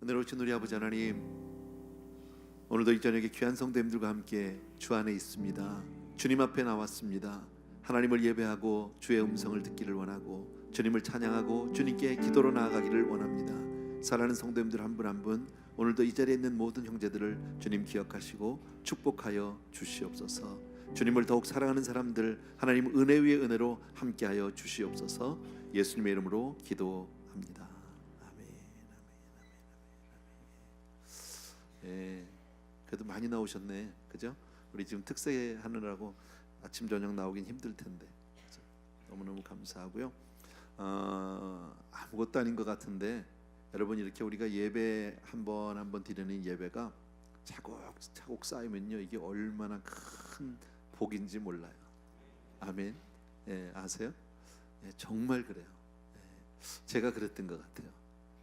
은혜로우신 우리 아버지 하나님, 오늘도 이 저녁에 귀한 성도님들과 함께 주 안에 있습니다. 주님 앞에 나왔습니다. 하나님을 예배하고 주의 음성을 듣기를 원하고 주님을 찬양하고 주님께 기도로 나아가기를 원합니다. 사랑하는 성도님들 한 분 한 분, 오늘도 이 자리에 있는 모든 형제들을 주님 기억하시고 축복하여 주시옵소서. 주님을 더욱 사랑하는 사람들 하나님 은혜 위에 은혜로 함께하여 주시옵소서. 예수님의 이름으로 기도합니다. 예, 그래도 많이 나오셨네, 그죠? 우리 지금 특세 하느라고 아침 저녁 나오긴 힘들 텐데 너무너무 감사하고요. 아무것도 아닌 것 같은데 여러분, 이렇게 우리가 예배 한 번 드리는 예배가 차곡차곡 쌓이면요, 이게 얼마나 큰 복인지 몰라요. 아멘. 예, 아세요? 예, 정말 그래요. 예, 제가 그랬던 것 같아요.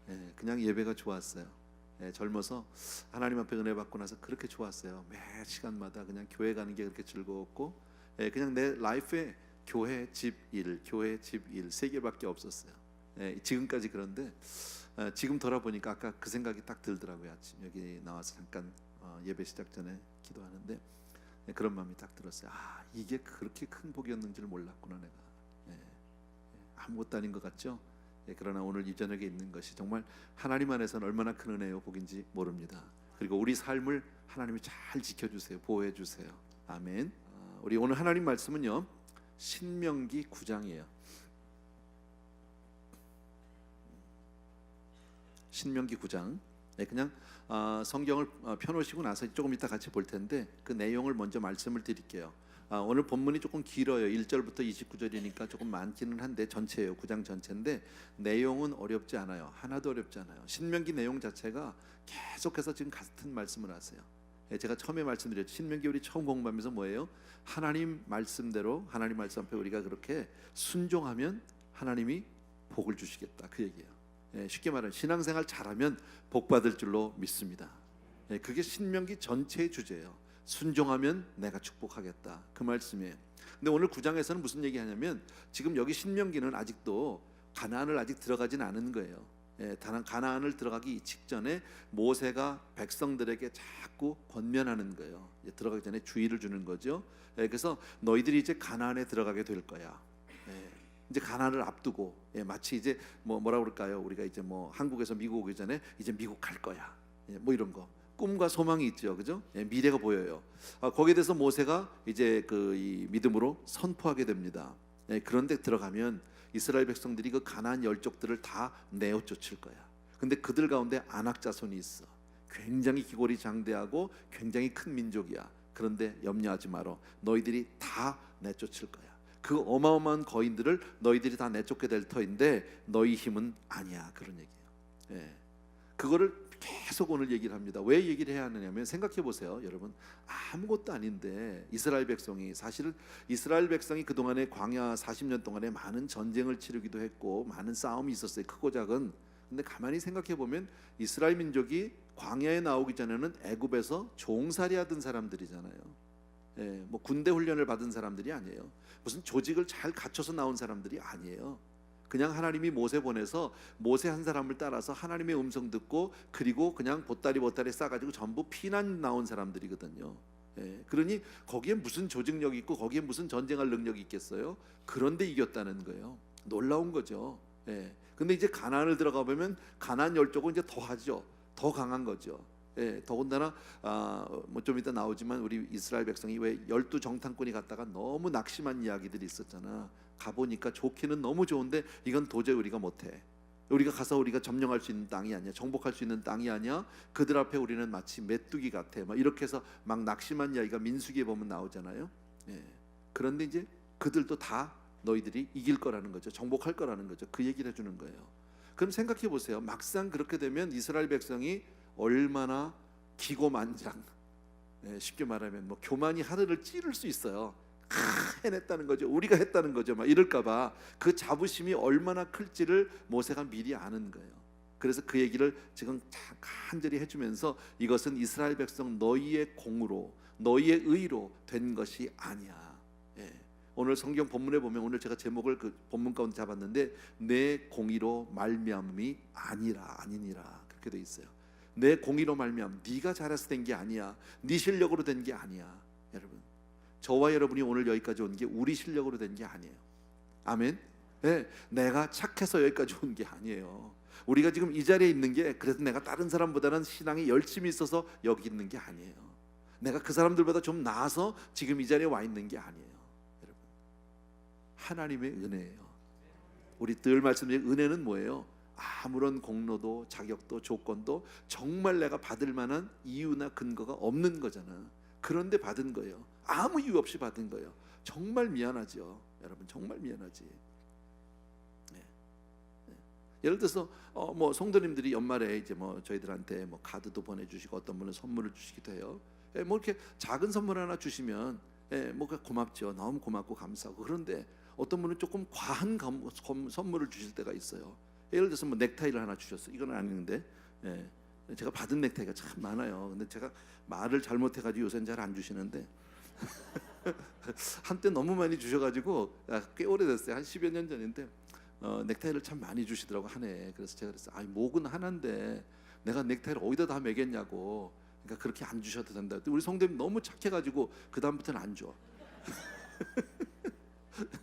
예, 그냥 예배가 좋았어요. 예, 젊어서 하나님 앞에 은혜 받고 나서 그렇게 좋았어요. 매 시간마다 그냥 교회 가는 게 그렇게 즐거웠고, 예, 그냥 내 라이프에 교회, 집, 일, 교회, 집, 일 세 개밖에 없었어요. 예, 지금까지. 그런데 지금 돌아보니까 아까 그 생각이 딱 들더라고요. 아침 여기 나와서 잠깐 예배 시작 전에 기도하는데 그런 마음이 딱 들었어요. 아, 이게 그렇게 큰 복이었는지를 몰랐구나 내가. 아무것도 아닌 것 같죠? 그러나 오늘 이 저녁에 있는 것이 정말 하나님 안에서는 얼마나 큰 은혜요 복인지 모릅니다. 그리고 우리 삶을 하나님이 잘 지켜주세요. 보호해주세요. 아멘. 우리 오늘 하나님 말씀은요, 신명기 9장이에요. 신명기 9장. 그냥 성경을 펴놓으시고 나서 조금 이따 같이 볼 텐데 그 내용을 먼저 말씀을 드릴게요. 오늘 본문이 조금 길어요. 1절부터 29절이니까 조금 많기는 한데 전체예요. 9장 전체인데 내용은 어렵지 않아요. 하나도 어렵지 않아요. 신명기 내용 자체가 계속해서 지금 같은 말씀을 하세요. 제가 처음에 말씀드렸죠. 신명기 우리 처음 공부하면서 뭐예요? 하나님 말씀대로, 하나님 말씀 앞에 우리가 그렇게 순종하면 하나님이 복을 주시겠다, 그 얘기예요. 쉽게 말하면 신앙생활 잘하면 복 받을 줄로 믿습니다. 그게 신명기 전체의 주제예요. 순종하면 내가 축복하겠다, 그 말씀이에요. 근데 오늘 9장에서는 무슨 얘기하냐면, 지금 여기 신명기는 아직도 가나안을 아직 들어가진 않은 거예요. 가나안을 들어가기 직전에 모세가 백성들에게 자꾸 권면하는 거예요. 들어가기 전에 주의를 주는 거죠. 그래서 너희들이 이제 가나안에 들어가게 될 거야. 이제 가나안을 앞두고, 마치 이제 뭐라 그럴까요? 우리가 이제 한국에서 미국 오기 전에 이제 미국 갈 거야, 이런 거. 꿈과 소망이 있죠, 그죠? 미래가 보여요. 거기에 대해서 모세가 이제 이 믿음으로 선포하게 됩니다. 그런데 들어가면 이스라엘 백성들이 그 가나안 열족들을 다 내어 쫓을 거야. 근데 그들 가운데 아낙 자손이 있어. 굉장히 기골이 장대하고 굉장히 큰 민족이야. 그런데 염려하지 마라. 너희들이 다 내쫓을 거야. 그 어마어마한 거인들을 너희들이 다 내쫓게 될 터인데 너희 힘은 아니야, 그런 얘기예요. 그거를 계속 오늘 얘기를 합니다. 왜 얘기를 해야 하느냐면, 생각해 보세요, 여러분. 아무것도 아닌데 이스라엘 백성이, 사실은 이스라엘 백성이 그동안에 광야 40년 동안에 많은 전쟁을 치르기도 했고 많은 싸움이 있었어요, 크고 작은. 근데 가만히 생각해 보면 이스라엘 민족이 광야에 나오기 전에는 애굽에서 종살이 하던 사람들이잖아요. 군대 훈련을 받은 사람들이 아니에요. 무슨 조직을 잘 갖춰서 나온 사람들이 아니에요. 그냥 하나님이 모세 보내서 모세 한 사람을 따라서 하나님의 음성 듣고, 그리고 그냥 보따리 싸가지고 전부 피난 나온 사람들이거든요. 그러니 거기에 무슨 조직력이 있고 거기에 무슨 전쟁할 능력이 있겠어요? 그런데 이겼다는 거예요. 놀라운 거죠. 근데 이제 가나안을 들어가 보면 가나안 열족은 이제 더하죠. 더 강한 거죠. 더군다나 좀 이따 나오지만 우리 이스라엘 백성이 왜 12정탐꾼이 갔다가 너무 낙심한 이야기들이 있었잖아. 가보니까 좋기는 너무 좋은데 이건 도저히 우리가 못해. 우리가 가서 우리가 점령할 수 있는 땅이 아니야, 정복할 수 있는 땅이 아니야. 그들 앞에 우리는 마치 메뚜기 같아. 이렇게 해서 막 낙심한 이야기가 민수기에 보면 나오잖아요. 그런데 이제 그들도 다 너희들이 이길 거라는 거죠. 정복할 거라는 거죠. 그 얘기를 해주는 거예요. 그럼 생각해 보세요. 막상 그렇게 되면 이스라엘 백성이 얼마나 기고만장, 쉽게 말하면 교만이 하늘을 찌를 수 있어요. 해냈다는 거죠. 우리가 했다는 거죠. 이럴까봐 그 자부심이 얼마나 클지를 모세가 미리 아는 거예요. 그래서 그 얘기를 지금 간절히 해주면서, 이것은 이스라엘 백성 너희의 공으로, 너희의 의로 된 것이 아니야. 오늘 성경 본문에 보면, 오늘 제가 제목을 그 본문 가운데 잡았는데, 내 공의로 말미암음이 아니니라 그렇게 돼 있어요. 내 공의로 말미암아 네가 잘해서 된 게 아니야. 네 실력으로 된 게 아니야. 여러분, 저와 여러분이 오늘 여기까지 온 게 우리 실력으로 된 게 아니에요. 아멘. 네, 내가 착해서 여기까지 온 게 아니에요. 우리가 지금 이 자리에 있는 게 그래서 내가 다른 사람보다는 신앙이 열심히 있어서 여기 있는 게 아니에요. 내가 그 사람들보다 좀 나아서 지금 이 자리에 와 있는 게 아니에요. 여러분, 하나님의 은혜예요. 우리 늘 말씀드린 은혜는 뭐예요? 아무런 공로도 자격도 조건도 정말 내가 받을 만한 이유나 근거가 없는 거잖아. 그런데 받은 거예요. 아무 이유 없이 받은 거예요. 정말 미안하죠. 여러분, 정말 미안하지. 네. 네. 예를 들어서 뭐 성도님들이 연말에 이제 뭐 저희들한테 뭐 카드도 보내주시고 어떤 분은 선물을 주시기도 해요. 뭐 이렇게 작은 선물 하나 주시면 뭐가 고맙죠. 너무 고맙고 감사하고. 그런데 어떤 분은 조금 과한 선물을 주실 때가 있어요. 예를 들어서 뭐 넥타이를 하나 주셨어요. 이건 아닌데 제가 받은 넥타이가 참 많아요. 근데 제가 말을 잘못해가지고 요새는 잘 안 주시는데 한때 너무 많이 주셔가지고 꽤 오래됐어요. 한 10여 년 전인데 넥타이를 참 많이 주시더라고 한 해. 그래서 제가 그랬어요. 아니 목은 하나인데 내가 넥타이를 어디다 다 매겠냐고. 그러니까 그렇게 안 주셔도 된다. 우리 성도님 너무 착해가지고 그 다음부터는 안 줘.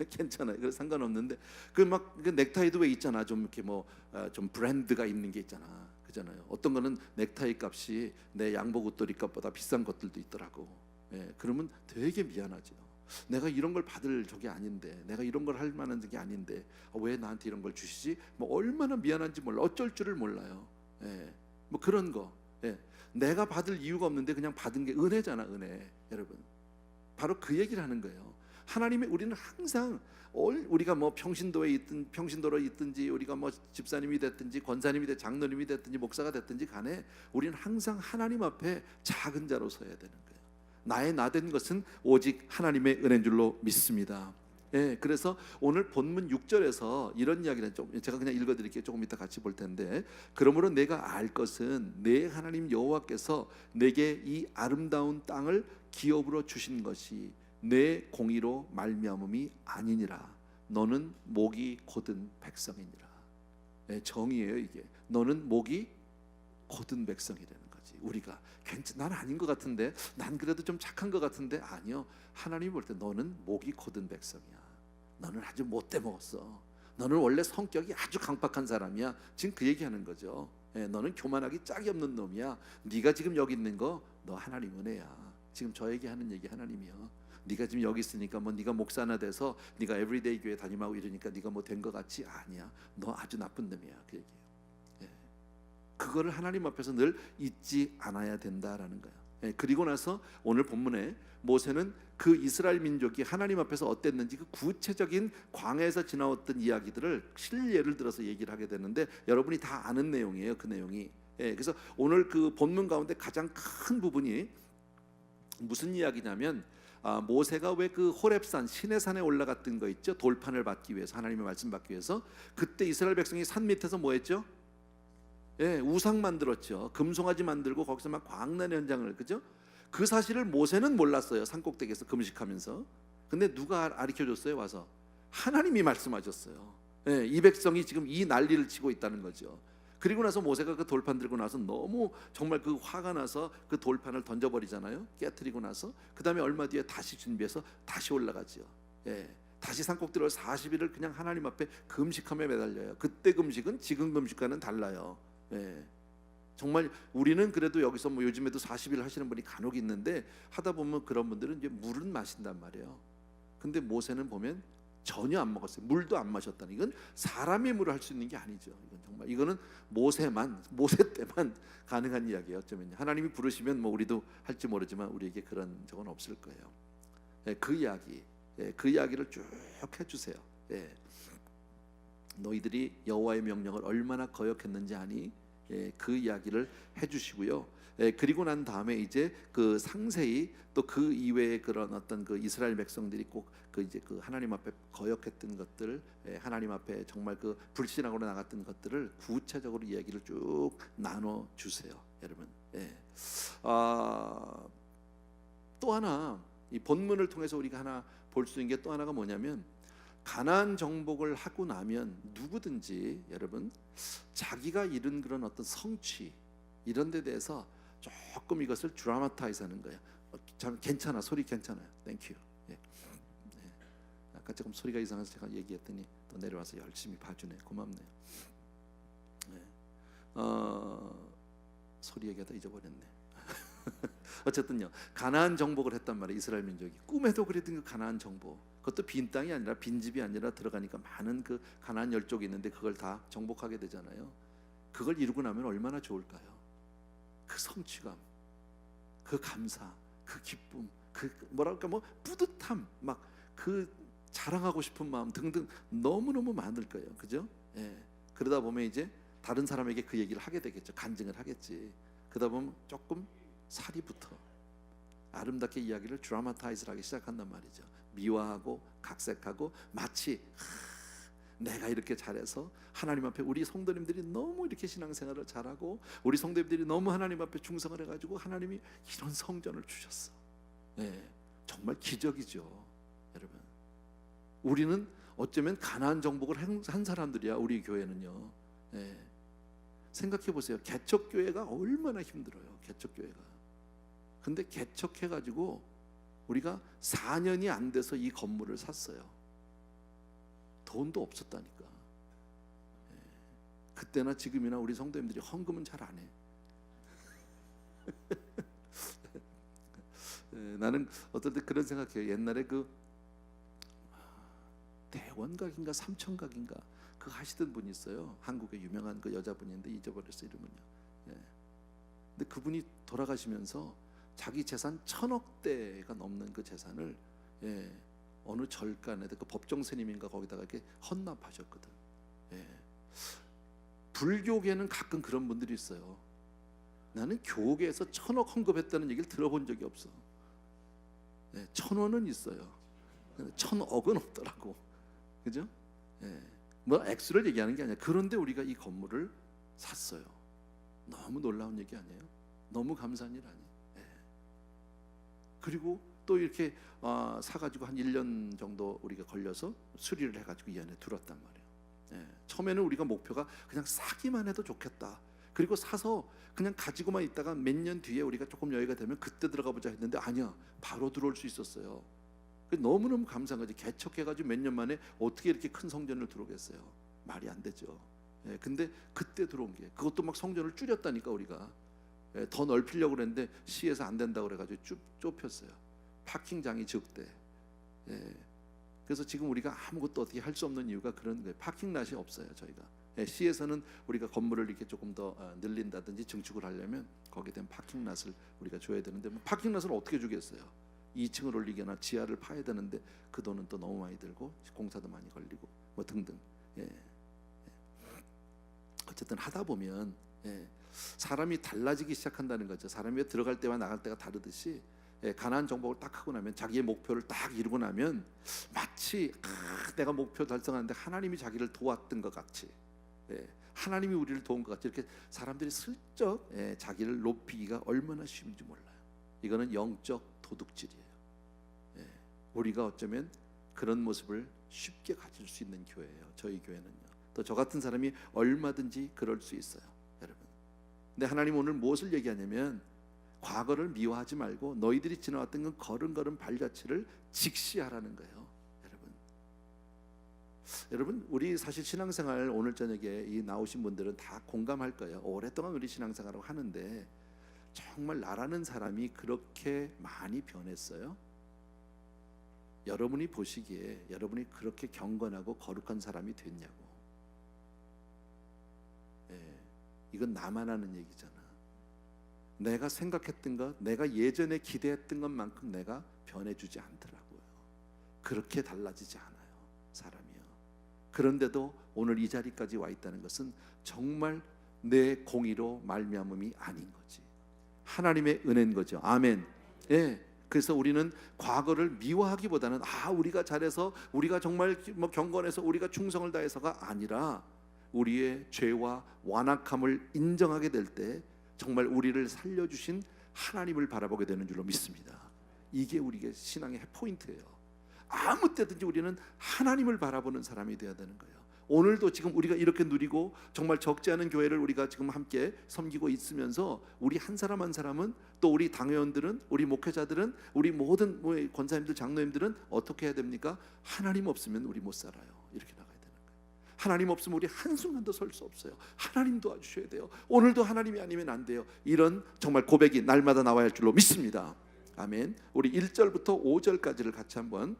괜찮아요. 그래서 상관없는데 그 넥타이도 왜 있잖아. 좀 이렇게 뭐 좀 브랜드가 있는 게 있잖아. 그잖아요. 어떤 거는 넥타이 값이 내 양복 옷도리 값보다 비싼 것들도 있더라고. 그러면 되게 미안하죠. 내가 이런 걸 받을 적이 아닌데, 내가 이런 걸 할 만한 적이 아닌데 왜 나한테 이런 걸 주시지? 뭐 얼마나 미안한지 몰라. 어쩔 줄을 몰라요. 뭐 그런 거. 내가 받을 이유가 없는데 그냥 받은 게 은혜잖아. 은혜. 여러분, 바로 그 얘기를 하는 거예요. 하나님의 우리는 항상 우리가 뭐 평신도로 있든지 우리가 뭐 집사님이 됐든지 권사님이 됐든지 장로님이 됐든지 목사가 됐든지 간에 우리는 항상 하나님 앞에 작은 자로 서야 되는 거예요. 나의 나된 것은 오직 하나님의 은혜인 줄로 믿습니다. 그래서 오늘 본문 6절에서 이런 이야기를 제가 그냥 읽어드릴게요. 조금 이따 같이 볼 텐데, 그러므로 내가 알 것은 내 하나님 여호와께서 내게 이 아름다운 땅을 기업으로 주신 것이 내 공의로 말미암음이 아니니라. 너는 목이 곧은 백성이니라. 정의예요 이게. 너는 목이 곧은 백성이라는 거지. 우리가 난 아닌 것 같은데, 난 그래도 좀 착한 것 같은데, 아니요. 하나님이 볼 때 너는 목이 곧은 백성이야. 너는 아주 못돼 먹었어. 너는 원래 성격이 아주 강팍한 사람이야. 지금 그 얘기하는 거죠. 너는 교만하기 짝이 없는 놈이야. 네가 지금 여기 있는 거 너 하나님 은혜야. 지금 저에게 하는 얘기 하나님이요. 네가 지금 여기 있으니까 뭐 네가 목사 하나 돼서 네가 에브리데이 교회 다니고 이러니까 네가 뭐 된 것 같지? 아니야. 너 아주 나쁜 놈이야. 그 얘기예요. 그거를 하나님 앞에서 늘 잊지 않아야 된다라는 거예요. 그리고 나서 오늘 본문에 모세는 그 이스라엘 민족이 하나님 앞에서 어땠는지 그 구체적인 광야에서 지나왔던 이야기들을 실예를 들어서 얘기를 하게 되는데, 여러분이 다 아는 내용이에요. 그 내용이. 그래서 오늘 그 본문 가운데 가장 큰 부분이 무슨 이야기냐면, 모세가 왜 그 호렙산 시내산에 올라갔던 거 있죠? 돌판을 받기 위해서, 하나님의 말씀 받기 위해서. 그때 이스라엘 백성이 산 밑에서 뭐 했죠? 우상 만들었죠. 금송아지 만들고 거기서 막 광란의 현장을, 그죠? 그 사실을 모세는 몰랐어요. 산꼭대기에서 금식하면서. 근데 누가 가르쳐줬어요? 와서 하나님이 말씀하셨어요. 이 백성이 지금 이 난리를 치고 있다는 거죠. 그리고 나서 모세가 그 돌판 들고 나서 너무 정말 그 화가 나서 그 돌판을 던져버리잖아요. 깨트리고 나서 그 다음에 얼마 뒤에 다시 준비해서 다시 올라가죠. 다시 산꼭대기로 40일을 그냥 하나님 앞에 금식하며 매달려요. 그때 금식은 지금 금식과는 달라요. 정말 우리는 그래도 여기서 뭐 요즘에도 40일 하시는 분이 간혹 있는데, 하다 보면 그런 분들은 이제 물은 마신단 말이에요. 근데 모세는 보면 전혀 안 먹었어요. 물도 안 마셨다는, 이건 사람의 물을 할 수 있는 게 아니죠. 이건 정말 이거는 모세 때만 가능한 이야기예요. 어쩌면 하나님이 부르시면 뭐 우리도 할지 모르지만 우리에게 그런 적은 없을 거예요. 그 이야기를 쭉 해주세요. 너희들이 여호와의 명령을 얼마나 거역했는지 아니? 그 이야기를 해주시고요. 그리고 난 다음에 이제 그 상세히 또 그 이외의 그런 어떤 그 이스라엘 백성들이 꼭 그 이제 그 하나님 앞에 거역했던 것들, 하나님 앞에 정말 그 불신앙으로 나갔던 것들을 구체적으로 이야기를 쭉 나눠 주세요, 여러분. 또 하나 이 본문을 통해서 우리가 하나 볼 수 있는 게 또 하나가 뭐냐면, 가나안 정복을 하고 나면 누구든지 여러분 자기가 이룬 그런 어떤 성취, 이런 데 대해서 조금 이것을 드라마타이즈하는 거예요. 참 괜찮아, 소리 괜찮아요. 땡큐. 예. 예. 아까 조금 소리가 이상해서 제가 얘기했더니 또 내려와서 열심히 봐주네. 고맙네요. 예. 소리 얘기하다 잊어버렸네. 어쨌든요, 가나안 정복을 했단 말이에요. 이스라엘 민족이 꿈에도 그랬던 그 가나안 정복, 그것도 빈 땅이 아니라 빈 집이 아니라 들어가니까 많은 그 가나안 열족이 있는데 그걸 다 정복하게 되잖아요. 그걸 이루고 나면 얼마나 좋을까요? 그 성취감, 그 감사, 그 기쁨, 그 뭐랄까 뭐 뿌듯함, 막 그 자랑하고 싶은 마음 등등 너무너무 많을 거예요. 그죠? 예. 그러다 보면 이제 다른 사람에게 그 얘기를 하게 되겠죠. 간증을 하겠지. 그러다 보면 조금 살이 붙어 아름답게 이야기를 드라마타이즈를 하기 시작한단 말이죠. 미화하고 각색하고 마치 내가 이렇게 잘해서 하나님 앞에 우리 성도님들이 너무 이렇게 신앙생활을 잘하고 우리 성도님들이 너무 하나님 앞에 충성을 해가지고 하나님이 이런 성전을 주셨어. 네, 정말 기적이죠. 여러분, 우리는 어쩌면 가나안 정복을 한 사람들이야. 우리 교회는요. 네. 생각해 보세요. 개척교회가 얼마나 힘들어요. 개척교회가. 근데 개척해가지고 우리가 4년이 안 돼서 이 건물을 샀어요. 돈도 없었다니까. 예. 그때나 지금이나 우리 성도님들이 헌금은 잘 안 해. 예, 나는 어떨 때 그런 생각해요. 옛날에 그 대원각인가 삼천각인가 그 하시던 분이 있어요. 한국의 유명한 그 여자분인데 잊어버렸어 이름은요. 예. 근데 그분이 돌아가시면서 자기 재산 1,000억대가 넘는 그 재산을 어느 절간에 그 법정 스님인가 거기다가 이렇게 헌납하셨거든. 예. 불교계는 가끔 그런 분들이 있어요. 나는 교계에서 1,000억 헌금했다는 얘기를 들어본 적이 없어. 1,000원은 있어요. 1,000억은 없더라고. 그죠? 뭐 액수를 얘기하는 게 아니야. 그런데 우리가 이 건물을 샀어요. 너무 놀라운 얘기 아니에요? 너무 감사한 일 아니에요? 그리고 또 이렇게 사가지고 한 1년 정도 우리가 걸려서 수리를 해가지고 이 안에 들었단 말이에요. 처음에는 우리가 목표가 그냥 사기만 해도 좋겠다. 그리고 사서 그냥 가지고만 있다가 몇 년 뒤에 우리가 조금 여유가 되면 그때 들어가 보자 했는데 아니야, 바로 들어올 수 있었어요. 너무너무 감사한 거지. 개척해가지고 몇 년 만에 어떻게 이렇게 큰 성전을 들어오겠어요? 말이 안 되죠. 근데 그때 들어온 게 그것도 막 성전을 줄였다니까. 우리가 더 넓히려고 그랬는데 시에서 안 된다고 그래가지고 좁혔어요. 파킹장이 적대. 그래서 지금 우리가 아무것도 어떻게 할 수 없는 이유가 그런 거예요. 파킹랏이 없어요. 저희가 시에서는 우리가 건물을 이렇게 조금 더 늘린다든지 증축을 하려면 거기에 대한 파킹랏을 우리가 줘야 되는데 파킹랏을 어떻게 주겠어요? 2층을 올리거나 지하를 파야 되는데 그 돈은 또 너무 많이 들고 공사도 많이 걸리고 뭐 등등. 어쨌든 하다 보면 사람이 달라지기 시작한다는 거죠. 사람이 들어갈 때와 나갈 때가 다르듯이 가나안 정복을 딱 하고 나면 자기의 목표를 딱 이루고 나면 마치 내가 목표 달성하는데 하나님이 자기를 도왔던 것 같이, 하나님이 우리를 도운 것 같이 이렇게 사람들이 슬쩍 자기를 높이기가 얼마나 쉬운지 몰라요. 이거는 영적 도둑질이에요. 우리가 어쩌면 그런 모습을 쉽게 가질 수 있는 교회예요. 저희 교회는요. 또 저 같은 사람이 얼마든지 그럴 수 있어요, 여러분. 근데 하나님 오늘 무엇을 얘기하냐면 과거를 미워하지 말고 너희들이 지나왔던 그 걸음걸음 발자취를 직시하라는 거예요, 여러분. 여러분, 우리 사실 신앙생활 오늘 저녁에 이 나오신 분들은 다 공감할 거예요. 오랫동안 우리 신앙생활을 하는데 정말 나라는 사람이 그렇게 많이 변했어요? 여러분이 보시기에 여러분이 그렇게 경건하고 거룩한 사람이 됐냐고. 이건 나만 아는 얘기잖아. 내가 생각했던 것, 내가 예전에 기대했던 것만큼 내가 변해주지 않더라고요. 그렇게 달라지지 않아요, 사람이요. 그런데도 오늘 이 자리까지 와 있다는 것은 정말 내 공의로 말미암음이 아닌 거지. 하나님의 은혜인 거죠. 아멘. 그래서 우리는 과거를 미워하기보다는 우리가 잘해서 우리가 정말 뭐 경건해서 우리가 충성을 다해서가 아니라 우리의 죄와 완악함을 인정하게 될 때 정말 우리를 살려주신 하나님을 바라보게 되는 줄로 믿습니다. 이게 우리의 신앙의 포인트예요. 아무 때든지 우리는 하나님을 바라보는 사람이 되어야 되는 거예요. 오늘도 지금 우리가 이렇게 누리고 정말 적지 않은 교회를 우리가 지금 함께 섬기고 있으면서 우리 한 사람 한 사람은, 또 우리 당회원들은, 우리 목회자들은, 우리 모든 권사님들, 장로님들은 어떻게 해야 됩니까? 하나님 없으면 우리 못 살아요. 이렇게 나가야 되는 거예요. 하나님 없으면 우리 한순간도 설 수 없어요. 하나님 도와주셔야 돼요. 오늘도 하나님이 아니면 안 돼요. 이런 정말 고백이 날마다 나와야 할 줄로 믿습니다. 아멘. 우리 1절부터 5절까지를 같이 한번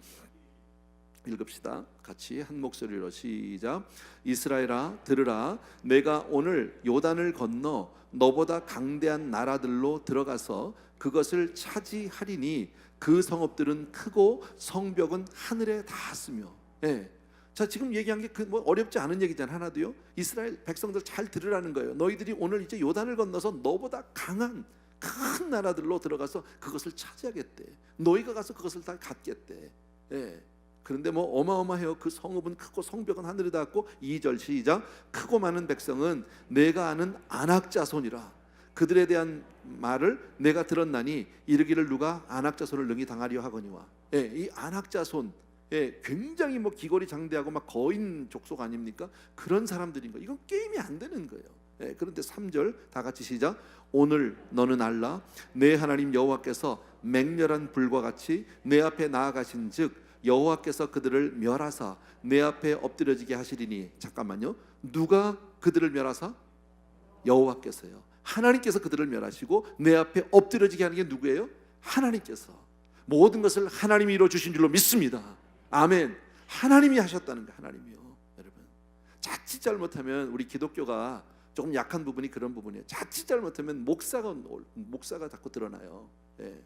읽읍시다. 같이 한 목소리로 시작. 이스라엘아 들으라, 내가 오늘 요단을 건너 너보다 강대한 나라들로 들어가서 그것을 차지하리니 그 성읍들은 크고 성벽은 하늘에 닿았으며. 예. 자, 지금 얘기한 게 뭐 어렵지 않은 얘기잖아요. 하나도요. 이스라엘 백성들 잘 들으라는 거예요. 너희들이 오늘 이제 요단을 건너서 너보다 강한 큰 나라들로 들어가서 그것을 차지하겠대. 너희가 가서 그것을 다 갖겠대. 예. 그런데 뭐 어마어마해요. 그 성읍은 크고 성벽은 하늘에 닿았고. 2절 시작. 크고 많은 백성은 내가 아는 아낙 자손이라. 그들에 대한 말을 내가 들었나니 이르기를 누가 아낙 자손을 능히 당하리요 하거니와. 예, 이 아낙 자손, 예, 굉장히 뭐 기골이 장대하고 막 거인 족속 아닙니까? 그런 사람들인 거예요. 이건 게임이 안 되는 거예요. 예, 그런데 3절 다 같이 시작. 오늘 너는 알라, 내 하나님 여호와께서 맹렬한 불과 같이 내 앞에 나아가신즉 여호와께서 그들을 멸하사 내 앞에 엎드려지게 하시리니. 잠깐만요. 누가 그들을 멸하사? 여호와께서요. 하나님께서 그들을 멸하시고 내 앞에 엎드려지게 하는 게 누구예요? 하나님께서. 모든 것을 하나님이 이루어 주신 줄로 믿습니다. 아멘. 하나님이 하셨다는 거예요. 하나님이요. 여러분, 자칫 잘못하면 우리 기독교가 조금 약한 부분이 그런 부분이에요. 자칫 잘못하면 목사가 자꾸 드러나요. 예.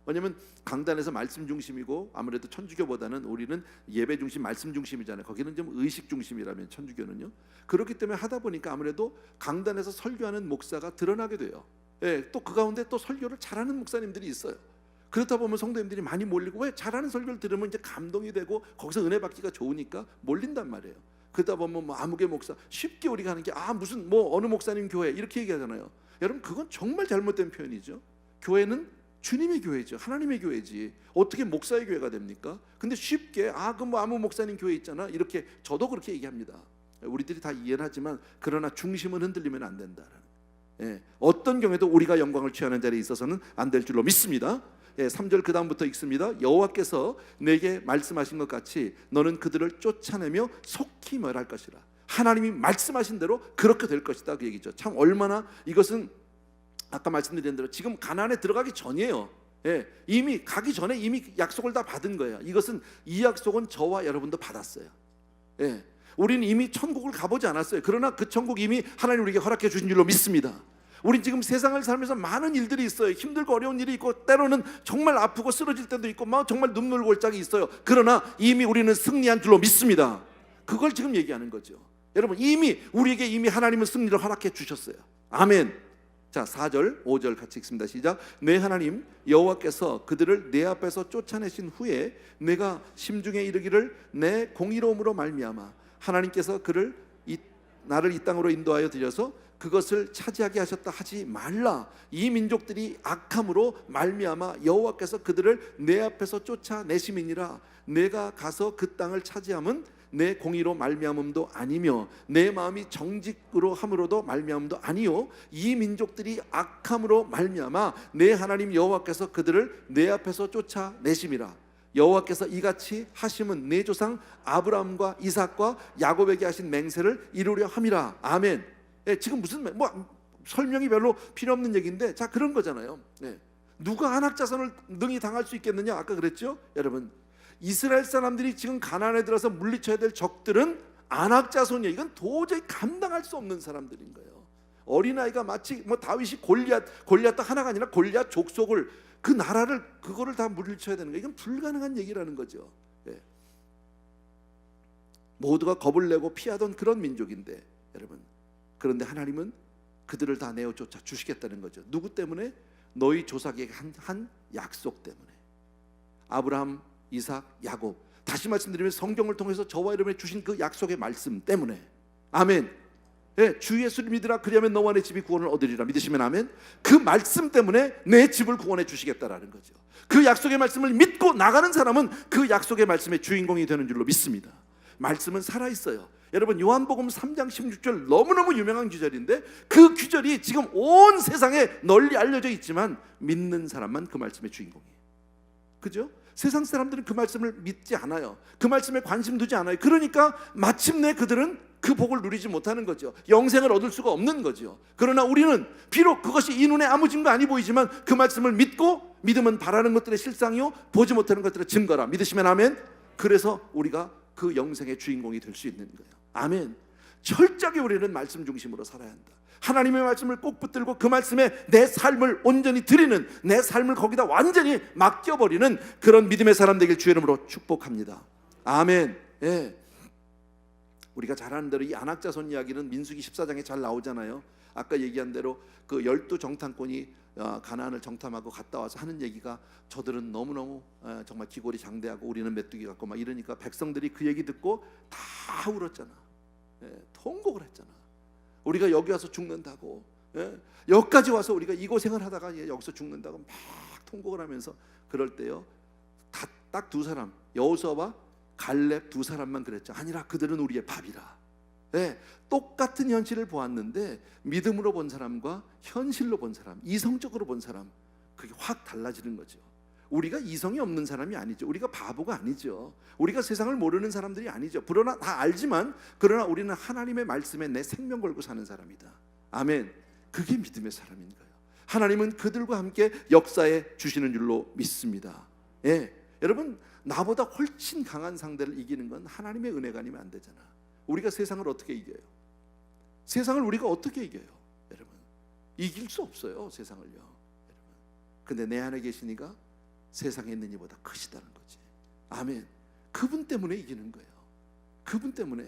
왜냐하면 강단에서 말씀 중심이고, 아무래도 천주교보다는 우리는 예배 중심, 말씀 중심이잖아요. 거기는 좀 의식 중심이라면 천주교는요. 그렇기 때문에 하다 보니까 아무래도 강단에서 설교하는 목사가 드러나게 돼요. 예, 또 그 가운데 또 설교를 잘하는 목사님들이 있어요. 그렇다 보면 성도님들이 많이 몰리고, 왜? 잘하는 설교를 들으면 이제 감동이 되고 거기서 은혜 받기가 좋으니까 몰린단 말이에요. 그러다 보면 뭐 아무개 목사, 쉽게 우리가 하는 게 무슨 뭐 어느 목사님 교회 이렇게 얘기하잖아요. 여러분, 그건 정말 잘못된 표현이죠. 교회는 주님의 교회죠. 하나님의 교회지. 어떻게 목사의 교회가 됩니까? 근데 쉽게 그 뭐 아무 목사님 교회 있잖아, 이렇게 저도 그렇게 얘기합니다. 우리들이 다 이해는 하지만 그러나 중심은 흔들리면 안 된다. 예, 어떤 경우에도 우리가 영광을 취하는 자리에 있어서는 안 될 줄로 믿습니다. 예, 3절 그 다음부터 읽습니다. 여호와께서 내게 말씀하신 것 같이 너는 그들을 쫓아내며 속히 멸할 것이라. 하나님이 말씀하신 대로 그렇게 될 것이다, 그 얘기죠. 참 얼마나 이것은 아까 말씀드린 대로 지금 가나안에 들어가기 전이에요. 예, 이미 가기 전에 이미 약속을 다 받은 거예요. 이것은 이 약속은 저와 여러분도 받았어요. 예, 우리는 이미 천국을 가보지 않았어요. 그러나 그 천국 이미 하나님 우리에게 허락해 주신 줄로 믿습니다. 우린 지금 세상을 살면서 많은 일들이 있어요. 힘들고 어려운 일이 있고, 때로는 정말 아프고 쓰러질 때도 있고, 막 정말 눈물 골짜기 있어요. 그러나 이미 우리는 승리한 줄로 믿습니다. 그걸 지금 얘기하는 거죠. 여러분, 우리에게 이미 하나님은 승리를 허락해 주셨어요. 아멘. 자, 4절 5절 같이 읽습니다. 시작. 내 하나님 여호와께서 그들을 내 앞에서 쫓아내신 후에 내가 심중에 이르기를 내 공의로움으로 말미암아 하나님께서 나를 이 땅으로 인도하여 들여서 그것을 차지하게 하셨다 하지 말라. 이 민족들이 악함으로 말미암아 여호와께서 그들을 내 앞에서 쫓아내심이니라. 내가 가서 그 땅을 차지함은 내 공의로 말미암음도 아니며 내 마음이 정직으로 함으로도 말미암음도 아니요 이 민족들이 악함으로 말미암아 내 하나님 여호와께서 그들을 내 앞에서 쫓아내심이라. 여호와께서 이같이 하심은 내 조상 아브라함과 이삭과 야곱에게 하신 맹세를 이루려 함이라. 아멘. 예, 지금 무슨 설명이 별로 필요 없는 얘기인데, 자, 그런 거잖아요. 예. 누가 아낙 자손을 능히 당할 수 있겠느냐? 아까 그랬죠, 여러분. 이스라엘 사람들이 지금 가나안에 들어서 물리쳐야 될 적들은 아낙 자손이에요. 이건 도저히 감당할 수 없는 사람들인 거예요. 어린아이가 마치 다윗이 골리앗도 하나가 아니라 골리앗 족속을, 그 나라를, 그거를 다 물리쳐야 되는 거예요. 이건 불가능한 얘기라는 거죠. 예. 모두가 겁을 내고 피하던 그런 민족인데, 여러분, 그런데 하나님은 그들을 다 내어 쫓아 주시겠다는 거죠. 누구 때문에? 너희 조상에게 한 약속 때문에. 아브라함, 이삭, 야곱. 다시 말씀드리면 성경을 통해서 저와 여러분에 주신 그 약속의 말씀 때문에. 아멘. 예, 주 예수를 믿으라 그리하면 너와 내 집이 구원을 얻으리라. 믿으시면 아멘. 그 말씀 때문에 내 집을 구원해 주시겠다라는 거죠. 그 약속의 말씀을 믿고 나가는 사람은 그 약속의 말씀의 주인공이 되는 줄로 믿습니다. 말씀은 살아있어요. 여러분 요한복음 3장 16절 너무너무 유명한 구절인데 그 구절이 지금 온 세상에 널리 알려져 있지만 믿는 사람만 그 말씀의 주인공이에요. 그죠? 세상 사람들은 그 말씀을 믿지 않아요. 그 말씀에 관심 두지 않아요. 그러니까 마침내 그들은 그 복을 누리지 못하는 거죠. 영생을 얻을 수가 없는 거죠. 그러나 우리는 비록 그것이 이 눈에 아무 증거 아니 보이지만 그 말씀을 믿고, 믿음은 바라는 것들의 실상이요 보지 못하는 것들의 증거라. 믿으시면 아멘. 그래서 우리가 그 영생의 주인공이 될 수 있는 거예요. 아멘. 철저하게 우리는 말씀 중심으로 살아야 한다. 하나님의 말씀을 꼭 붙들고 그 말씀에 내 삶을 온전히 드리는, 내 삶을 거기다 완전히 맡겨버리는 그런 믿음의 사람 되길 주의 이름으로 축복합니다. 아멘. 예. 우리가 잘 아는 대로 이 안악자손 이야기는 민수기 14장에 잘 나오잖아요. 아까 얘기한 대로 그 12 정탐꾼이 가나안을 정탐하고 갔다 와서 하는 얘기가 저들은 너무너무 정말 기골이 장대하고 우리는 메뚜기 같고 막 이러니까 백성들이 그 얘기 듣고 다 울었잖아. 통곡을 했잖아. 우리가 여기 와서 죽는다고, 여기까지 와서 우리가 이 고생을 하다가 여기서 죽는다고 막 통곡을 하면서, 그럴 때요 딱 두 사람, 여호수아와 갈렙 두 사람만 그랬죠. 아니라 그들은 우리의 밥이라. 똑같은 현실을 보았는데 믿음으로 본 사람과 현실로 본 사람, 이성적으로 본 사람, 그게 확 달라지는 거죠. 우리가 이성이 없는 사람이 아니죠. 우리가 바보가 아니죠. 우리가 세상을 모르는 사람들이 아니죠. 그러나 다 알지만, 그러나 우리는 하나님의 말씀에 내 생명 걸고 사는 사람이다. 아멘. 그게 믿음의 사람인 거예요. 하나님은 그들과 함께 역사해 주시는 줄로 믿습니다. 여러분, 나보다 훨씬 강한 상대를 이기는 건 하나님의 은혜가 아니면 안 되잖아. 우리가 세상을 어떻게 이겨요? 세상을 우리가 어떻게 이겨요? 여러분, 이길 수 없어요, 세상을요. 여러분, 근데 내 안에 계신 이가 세상에 있는 이보다 크시다는 거지. 아멘. 그분 때문에 이기는 거예요. 그분 때문에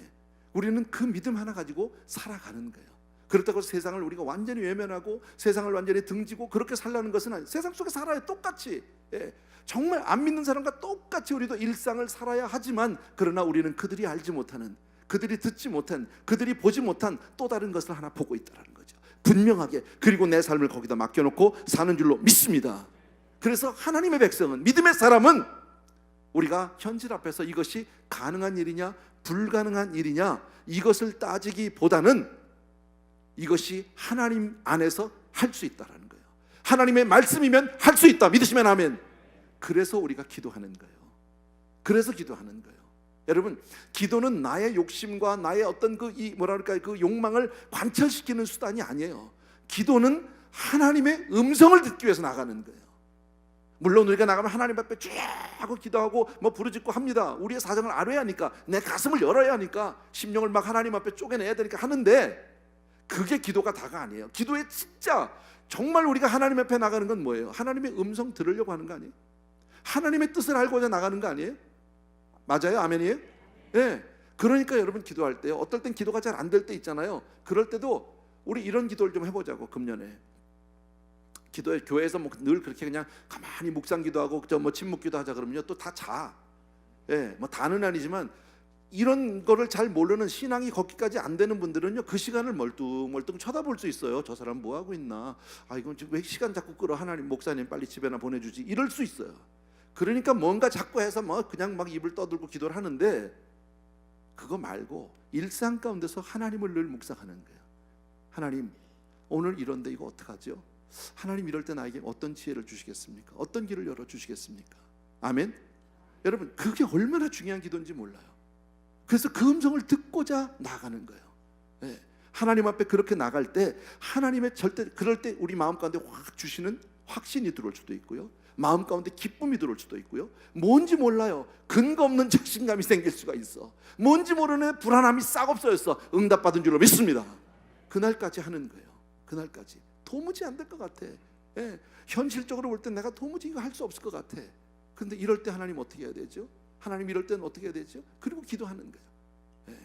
우리는 그 믿음 하나 가지고 살아가는 거예요. 그렇다고 세상을 우리가 완전히 외면하고 세상을 완전히 등지고 그렇게 살라는 것은 아니에요. 세상 속에 살아요, 똑같이. 정말 안 믿는 사람과 똑같이 우리도 일상을 살아야 하지만, 그러나 우리는 그들이 알지 못하는, 그들이 듣지 못한, 그들이 보지 못한 또 다른 것을 하나 보고 있다는 거죠. 분명하게. 그리고 내 삶을 거기다 맡겨놓고 사는 줄로 믿습니다. 그래서 하나님의 백성은, 믿음의 사람은 우리가 현실 앞에서 이것이 가능한 일이냐 불가능한 일이냐 이것을 따지기보다는 이것이 하나님 안에서 할 수 있다는 거예요. 하나님의 말씀이면 할 수 있다. 믿으시면 아멘. 그래서 우리가 기도하는 거예요. 그래서 기도하는 거예요. 여러분, 기도는 나의 욕심과 나의 어떤 그 욕망을 관철시키는 수단이 아니에요. 기도는 하나님의 음성을 듣기 위해서 나가는 거예요. 물론 우리가 나가면 하나님 앞에 쭉 하고 기도하고 뭐 부르짖고 합니다. 우리의 사정을 알아야 하니까, 내 가슴을 열어야 하니까, 심령을 막 하나님 앞에 쪼개내야 되니까 하는데, 그게 기도가 다가 아니에요. 기도에 진짜 정말 우리가 하나님 앞에 나가는 건 뭐예요? 하나님의 음성 들으려고 하는 거 아니에요? 하나님의 뜻을 알고자 나가는 거 아니에요? 맞아요? 아멘이에요? 그러니까 여러분, 기도할 때요, 어떨 땐 기도가 잘 안 될 때 있잖아요. 그럴 때도 우리 이런 기도를 좀 해보자고. 금년에 기도에, 교회에서 뭐 늘 그렇게 그냥 가만히 묵상 기도하고 뭐 침묵 기도하자 그러면요 또 다 자. 뭐 다는 아니지만 이런 거를 잘 모르는, 신앙이 거기까지 안 되는 분들은요 그 시간을 멀뚱멀뚱 쳐다볼 수 있어요. 저 사람 뭐 하고 있나? 이건 지금 왜 시간 자꾸 끌어? 하나님, 목사님 빨리 집에나 보내주지. 이럴 수 있어요. 그러니까 뭔가 자꾸 해서 뭐 그냥 막 입을 떠들고 기도를 하는데, 그거 말고 일상 가운데서 하나님을 늘 묵상하는 거예요. 하나님, 오늘 이런데 이거 어떡하죠? 하나님, 이럴 때 나에게 어떤 지혜를 주시겠습니까? 어떤 길을 열어주시겠습니까? 아멘. 여러분, 그게 얼마나 중요한 기도인지 몰라요. 그래서 그 음성을 듣고자 나가는 거예요. 하나님 앞에 그렇게 나갈 때 하나님의 절대, 그럴 때 우리 마음 가운데 확 주시는 확신이 들어올 수도 있고요, 마음 가운데 기쁨이 들어올 수도 있고요, 뭔지 몰라요, 근거 없는 자신감이 생길 수가 있어. 뭔지 모르는 불안함이 싹 없어졌어. 응답받은 줄로 믿습니다. 그날까지 하는 거예요. 그날까지. 도무지 안 될 것 같아. 현실적으로 볼 때 내가 도무지 이거 할 수 없을 것 같아. 근데 이럴 때 하나님 어떻게 해야 되죠? 하나님, 이럴 때는 어떻게 해야 되죠? 그리고 기도하는 거예요.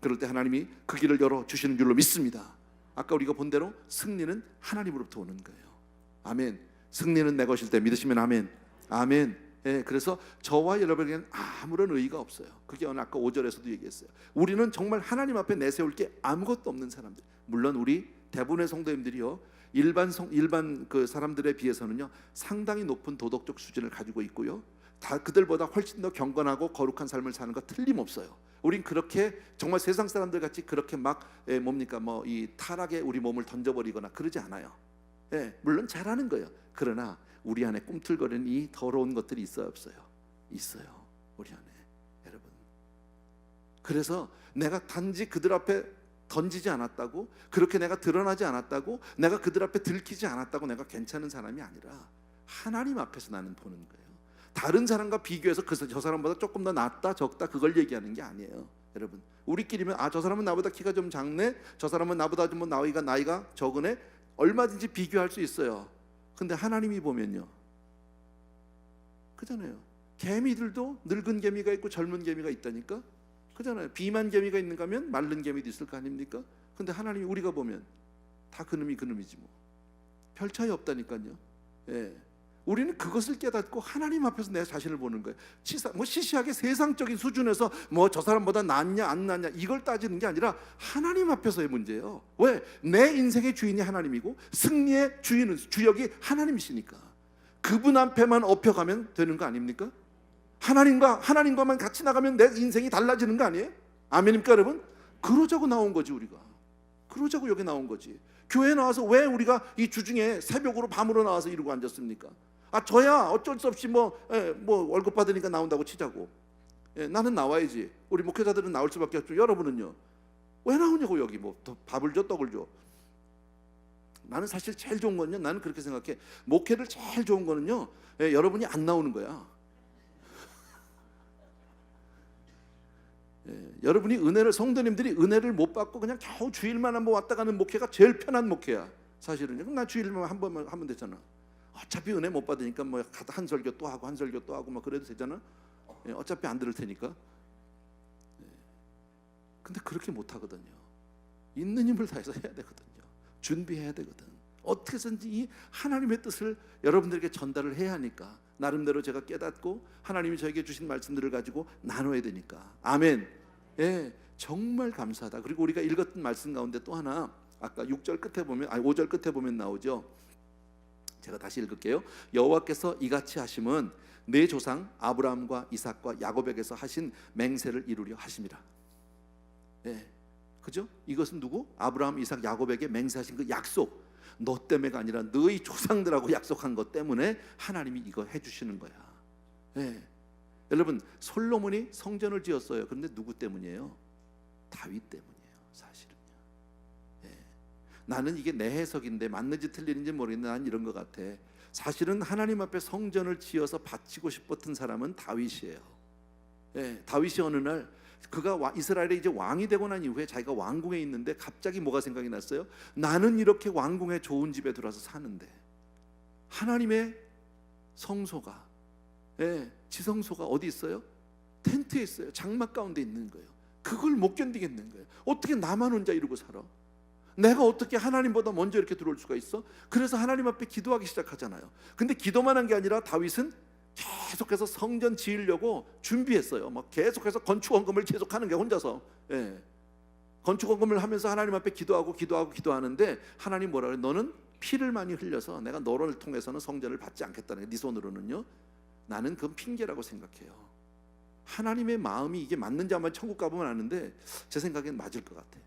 그럴 때 하나님이 그 길을 열어주시는 줄로 믿습니다. 아까 우리가 본 대로 승리는 하나님으로부터 오는 거예요. 아멘. 승리는 내 것일 때 믿으시면 아멘. 아멘. 그래서 저와 여러분에게는 아무런 의의가 없어요. 그게 오늘 아까 5절에서도 얘기했어요. 우리는 정말 하나님 앞에 내세울 게 아무것도 없는 사람들. 물론 우리 대부분의 성도님들이요, 일반 그 사람들에 비해서는요 상당히 높은 도덕적 수준을 가지고 있고요, 다 그들보다 훨씬 더 경건하고 거룩한 삶을 사는 거 틀림없어요. 우린 그렇게 정말 세상 사람들 같이 그렇게 막 뭡니까 뭐 이 타락에 우리 몸을 던져버리거나 그러지 않아요. 물론 잘하는 거예요. 그러나 우리 안에 꿈틀거리는 이 더러운 것들이 있어요, 없어요? 있어요, 우리 안에, 여러분. 그래서 내가 단지 그들 앞에 던지지 않았다고, 그렇게 내가 드러나지 않았다고, 내가 그들 앞에 들키지 않았다고 내가 괜찮은 사람이 아니라 하나님 앞에서 나는 보는 거예요. 다른 사람과 비교해서 저 사람보다 조금 더 낫다 적다 그걸 얘기하는 게 아니에요, 여러분. 우리끼리면 저 사람은 나보다 키가 좀 작네, 저 사람은 나보다 좀 나이가 적으네, 얼마든지 비교할 수 있어요. 근데 하나님이 보면요, 그잖아요. 개미들도 늙은 개미가 있고 젊은 개미가 있다니까, 그잖아요. 비만 개미가 있는가 하면 마른 개미도 있을 거 아닙니까? 근데 하나님이 우리가 보면 다 그놈이 그놈이지 뭐, 별 차이 없다니까요. 우리는 그것을 깨닫고 하나님 앞에서 내 자신을 보는 거예요. 시시하게 세상적인 수준에서 뭐 저 사람보다 낫냐 안 낫냐 이걸 따지는 게 아니라 하나님 앞에서의 문제예요. 왜? 내 인생의 주인이 하나님이고 승리의 주역이 하나님이시니까 그분 앞에만 업혀가면 되는 거 아닙니까? 하나님과만 같이 나가면 내 인생이 달라지는 거 아니에요? 아멘입니까, 여러분? 그러자고 나온 거지. 우리가 그러자고 여기 나온 거지. 교회 나와서 왜 우리가 이 주중에 새벽으로 밤으로 나와서 이러고 앉았습니까? 저야 어쩔 수 없이 뭐 월급 받으니까 나온다고 치자고. 나는 나와야지. 우리 목회자들은 나올 수밖에 없죠. 여러분은요, 왜 나오냐고. 여기 뭐 밥을 줘, 떡을 줘. 나는 사실 제일 좋은 거는요, 나는 그렇게 생각해. 목회를 제일 좋은 거는요, 여러분이 안 나오는 거야. 여러분이 성도님들이 은혜를 못 받고 그냥 겨우 주일만 한번 왔다 가는 목회가 제일 편한 목회야, 사실은요. 그럼 나 주일만 한 번만 하면 되잖아. 어차피 은혜 못 받으니까 뭐 한 설교 또 하고 한 설교 또 하고 막 그래도 되잖아. 어차피 안 들을 테니까. 근데 그렇게 못 하거든요. 있는 힘을 다해서 해야 되거든요. 준비해야 되거든. 어떻게 해서든지 이 하나님의 뜻을 여러분들에게 전달을 해야 하니까 나름대로 제가 깨닫고 하나님이 저에게 주신 말씀들을 가지고 나눠야 되니까. 아멘. 정말 감사하다. 그리고 우리가 읽었던 말씀 가운데 또 하나, 아까 6절 끝에 보면 5절 끝에 보면 나오죠. 제가 다시 읽을게요. 여호와께서 이같이 하심은 내 조상 아브라함과 이삭과 야곱에게서 하신 맹세를 이루려 하심이라. 그죠? 이것은 누구? 아브라함, 이삭, 야곱에게 맹세하신 그 약속. 너 때문에가 아니라 너희 조상들하고 약속한 것 때문에 하나님이 이거 해주시는 거야. 여러분, 솔로몬이 성전을 지었어요. 그런데 누구 때문이에요? 다윗 때문이에요, 사실은요. 나는 이게 내 해석인데 맞는지 틀리는지 모르겠는데 난 이런 것 같아. 사실은 하나님 앞에 성전을 지어서 바치고 싶었던 사람은 다윗이에요. 다윗이 어느 날 그가 이스라엘에 이제 왕이 되고 난 이후에 자기가 왕궁에 있는데 갑자기 뭐가 생각이 났어요? 나는 이렇게 왕궁에 좋은 집에 들어와서 사는데 하나님의 성소가, 지성소가 어디 있어요? 텐트에 있어요. 장막 가운데 있는 거예요. 그걸 못 견디겠는 거예요. 어떻게 나만 혼자 이러고 살아? 내가 어떻게 하나님보다 먼저 이렇게 들어올 수가 있어? 그래서 하나님 앞에 기도하기 시작하잖아요. 근데 기도만 한 게 아니라 다윗은 계속해서 성전 지으려고 준비했어요. 막 계속해서 건축원금을 계속하는 게 혼자서. 건축원금을 하면서 하나님 앞에 기도하는데 하나님 뭐라 그래? 너는 피를 많이 흘려서 내가 너를 통해서는 성전을 받지 않겠다는 게 네 손으로는요. 나는 그건 핑계라고 생각해요. 하나님의 마음이 이게 맞는지 아마 천국 가보면 아는데 제 생각엔 맞을 것 같아.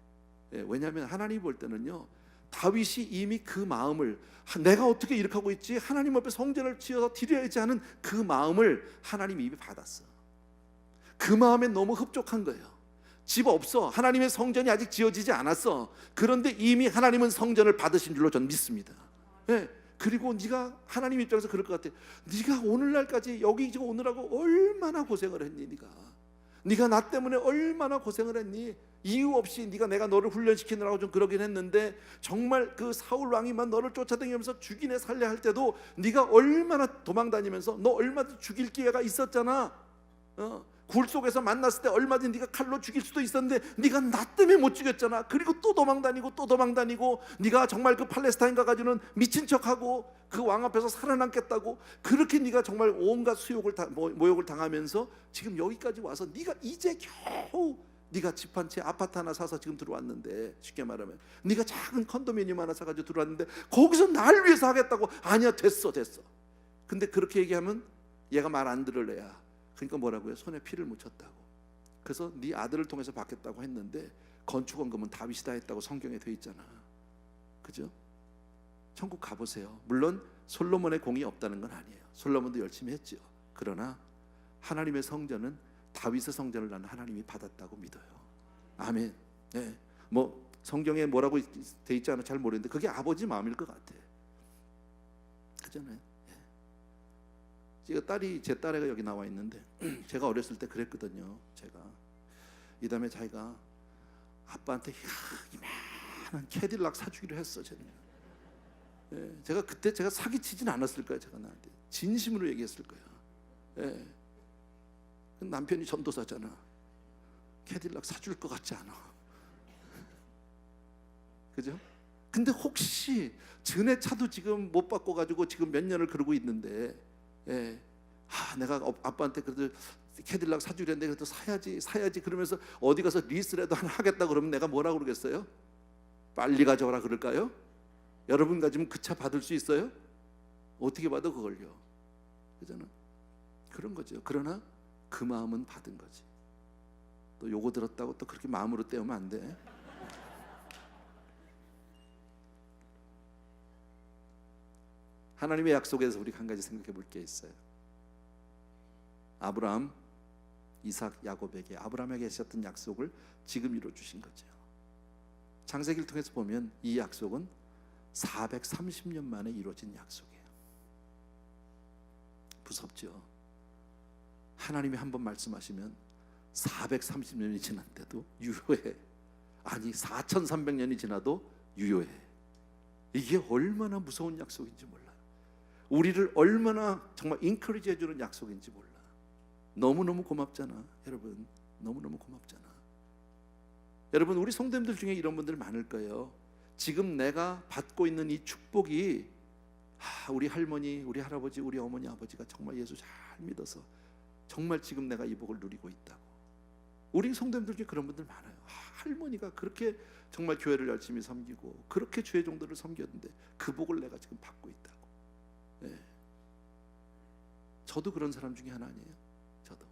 왜냐하면 하나님이 볼 때는요, 다윗이 이미 그 마음을, 내가 어떻게 이렇게 하고 있지? 하나님 앞에 성전을 지어서 드려야지 하는 그 마음을 하나님이 이미 받았어. 그 마음에 너무 흡족한 거예요. 집 없어. 하나님의 성전이 아직 지어지지 않았어. 그런데 이미 하나님은 성전을 받으신 줄로 전 믿습니다. 그리고 네가 하나님 입장에서 그럴 것 같아. 네가 오늘날까지 여기 지금 오느라고 얼마나 고생을 했니? 네가 나 때문에 얼마나 고생을 했니? 이유 없이 내가 너를 훈련시키느라고 좀 그러긴 했는데 정말 그 사울 왕이만 너를 쫓아다니면서 죽이네 살래 할 때도 네가 얼마나 도망다니면서 너 얼마든지 죽일 기회가 있었잖아. 굴 속에서 만났을 때 얼마든지 네가 칼로 죽일 수도 있었는데 네가 나 때문에 못 죽였잖아. 그리고 또 도망다니고 네가 정말 그 팔레스타인 가가지고는 미친 척하고 그 왕 앞에서 살아남겠다고 그렇게 네가 정말 온갖 모욕을 당하면서 지금 여기까지 와서 네가 이제 겨우 네가 집 한 채 아파트 하나 사서 지금 들어왔는데, 쉽게 말하면 네가 작은 컨도미니엄 하나 사가지고 들어왔는데 거기서 날 위해서 하겠다고. 아니야, 됐어. 근데 그렇게 얘기하면 얘가 말 안 들을 애야. 그러니까 뭐라고요? 손에 피를 묻혔다고. 그래서 네 아들을 통해서 받겠다고 했는데 건축원금은 다윗이 다 했다고 성경에 돼 있잖아. 그죠? 천국 가보세요. 물론 솔로몬의 공이 없다는 건 아니에요. 솔로몬도 열심히 했죠. 그러나 하나님의 성전은 다윗의 성전을 나는 하나님이 받았다고 믿어요. 아멘. 네. 뭐 성경에 뭐라고 돼 있지 않아 잘 모르는데 그게 아버지 마음일 것 같아. 그잖아요. 제 딸애가 여기 나와 있는데 제가 어렸을 때 그랬거든요. 제가 이 다음에 자기가 아빠한테 이만한 캐딜락 사주기로 했어. 쟤는. 제가 그때 제가 사기치진 않았을 거예요. 제가 나한테 진심으로 얘기했을 거예요. 남편이 전도사잖아. 캐딜락 사줄 것 같지 않아. 그죠? 근데 혹시 전에 차도 지금 못 바꿔 가지고 지금 몇 년을 그러고 있는데, 내가 아빠한테 그래도 캐딜락 사주려는데 그래도 사야지 그러면서 어디 가서 리스라도 하나 하겠다 그러면 내가 뭐라고 그러겠어요? 빨리 가져와라 그럴까요? 여러분 가지면 그 차 받을 수 있어요? 어떻게 받아 그걸요? 그잖아. 그런 거죠. 그러나 그 마음은 받은 거지. 또 요거 들었다고 또 그렇게 마음으로 때우면 안 돼. 하나님의 약속에서 우리가 한 가지 생각해 볼 게 있어요. 아브라함, 이삭, 야곱에게 아브라함에게 하셨던 약속을 지금 이루어 주신 거죠. 창세기를 통해서 보면 이 약속은 430년 만에 이루어진 약속이에요. 무섭죠. 하나님이 한번 말씀하시면 430년이 지났대도 유효해. 아니 4300년이 지나도 유효해. 이게 얼마나 무서운 약속인지 몰라요. 우리를 얼마나 정말 인커리지 해주는 약속인지 몰라. 너무너무 고맙잖아. 여러분 너무너무 고맙잖아. 여러분 우리 성도님들 중에 이런 분들 많을 거예요. 지금 내가 받고 있는 이 축복이 우리 할머니, 우리 할아버지, 우리 어머니, 아버지가 정말 예수 잘 믿어서 정말 지금 내가 이 복을 누리고 있다고. 우리 성도님들 중에 그런 분들 많아요. 할머니가 그렇게 정말 교회를 열심히 섬기고 그렇게 주의 종들을 섬겼는데 그 복을 내가 지금 받고 있다고. 저도 그런 사람 중에 하나 아니에요. 저도.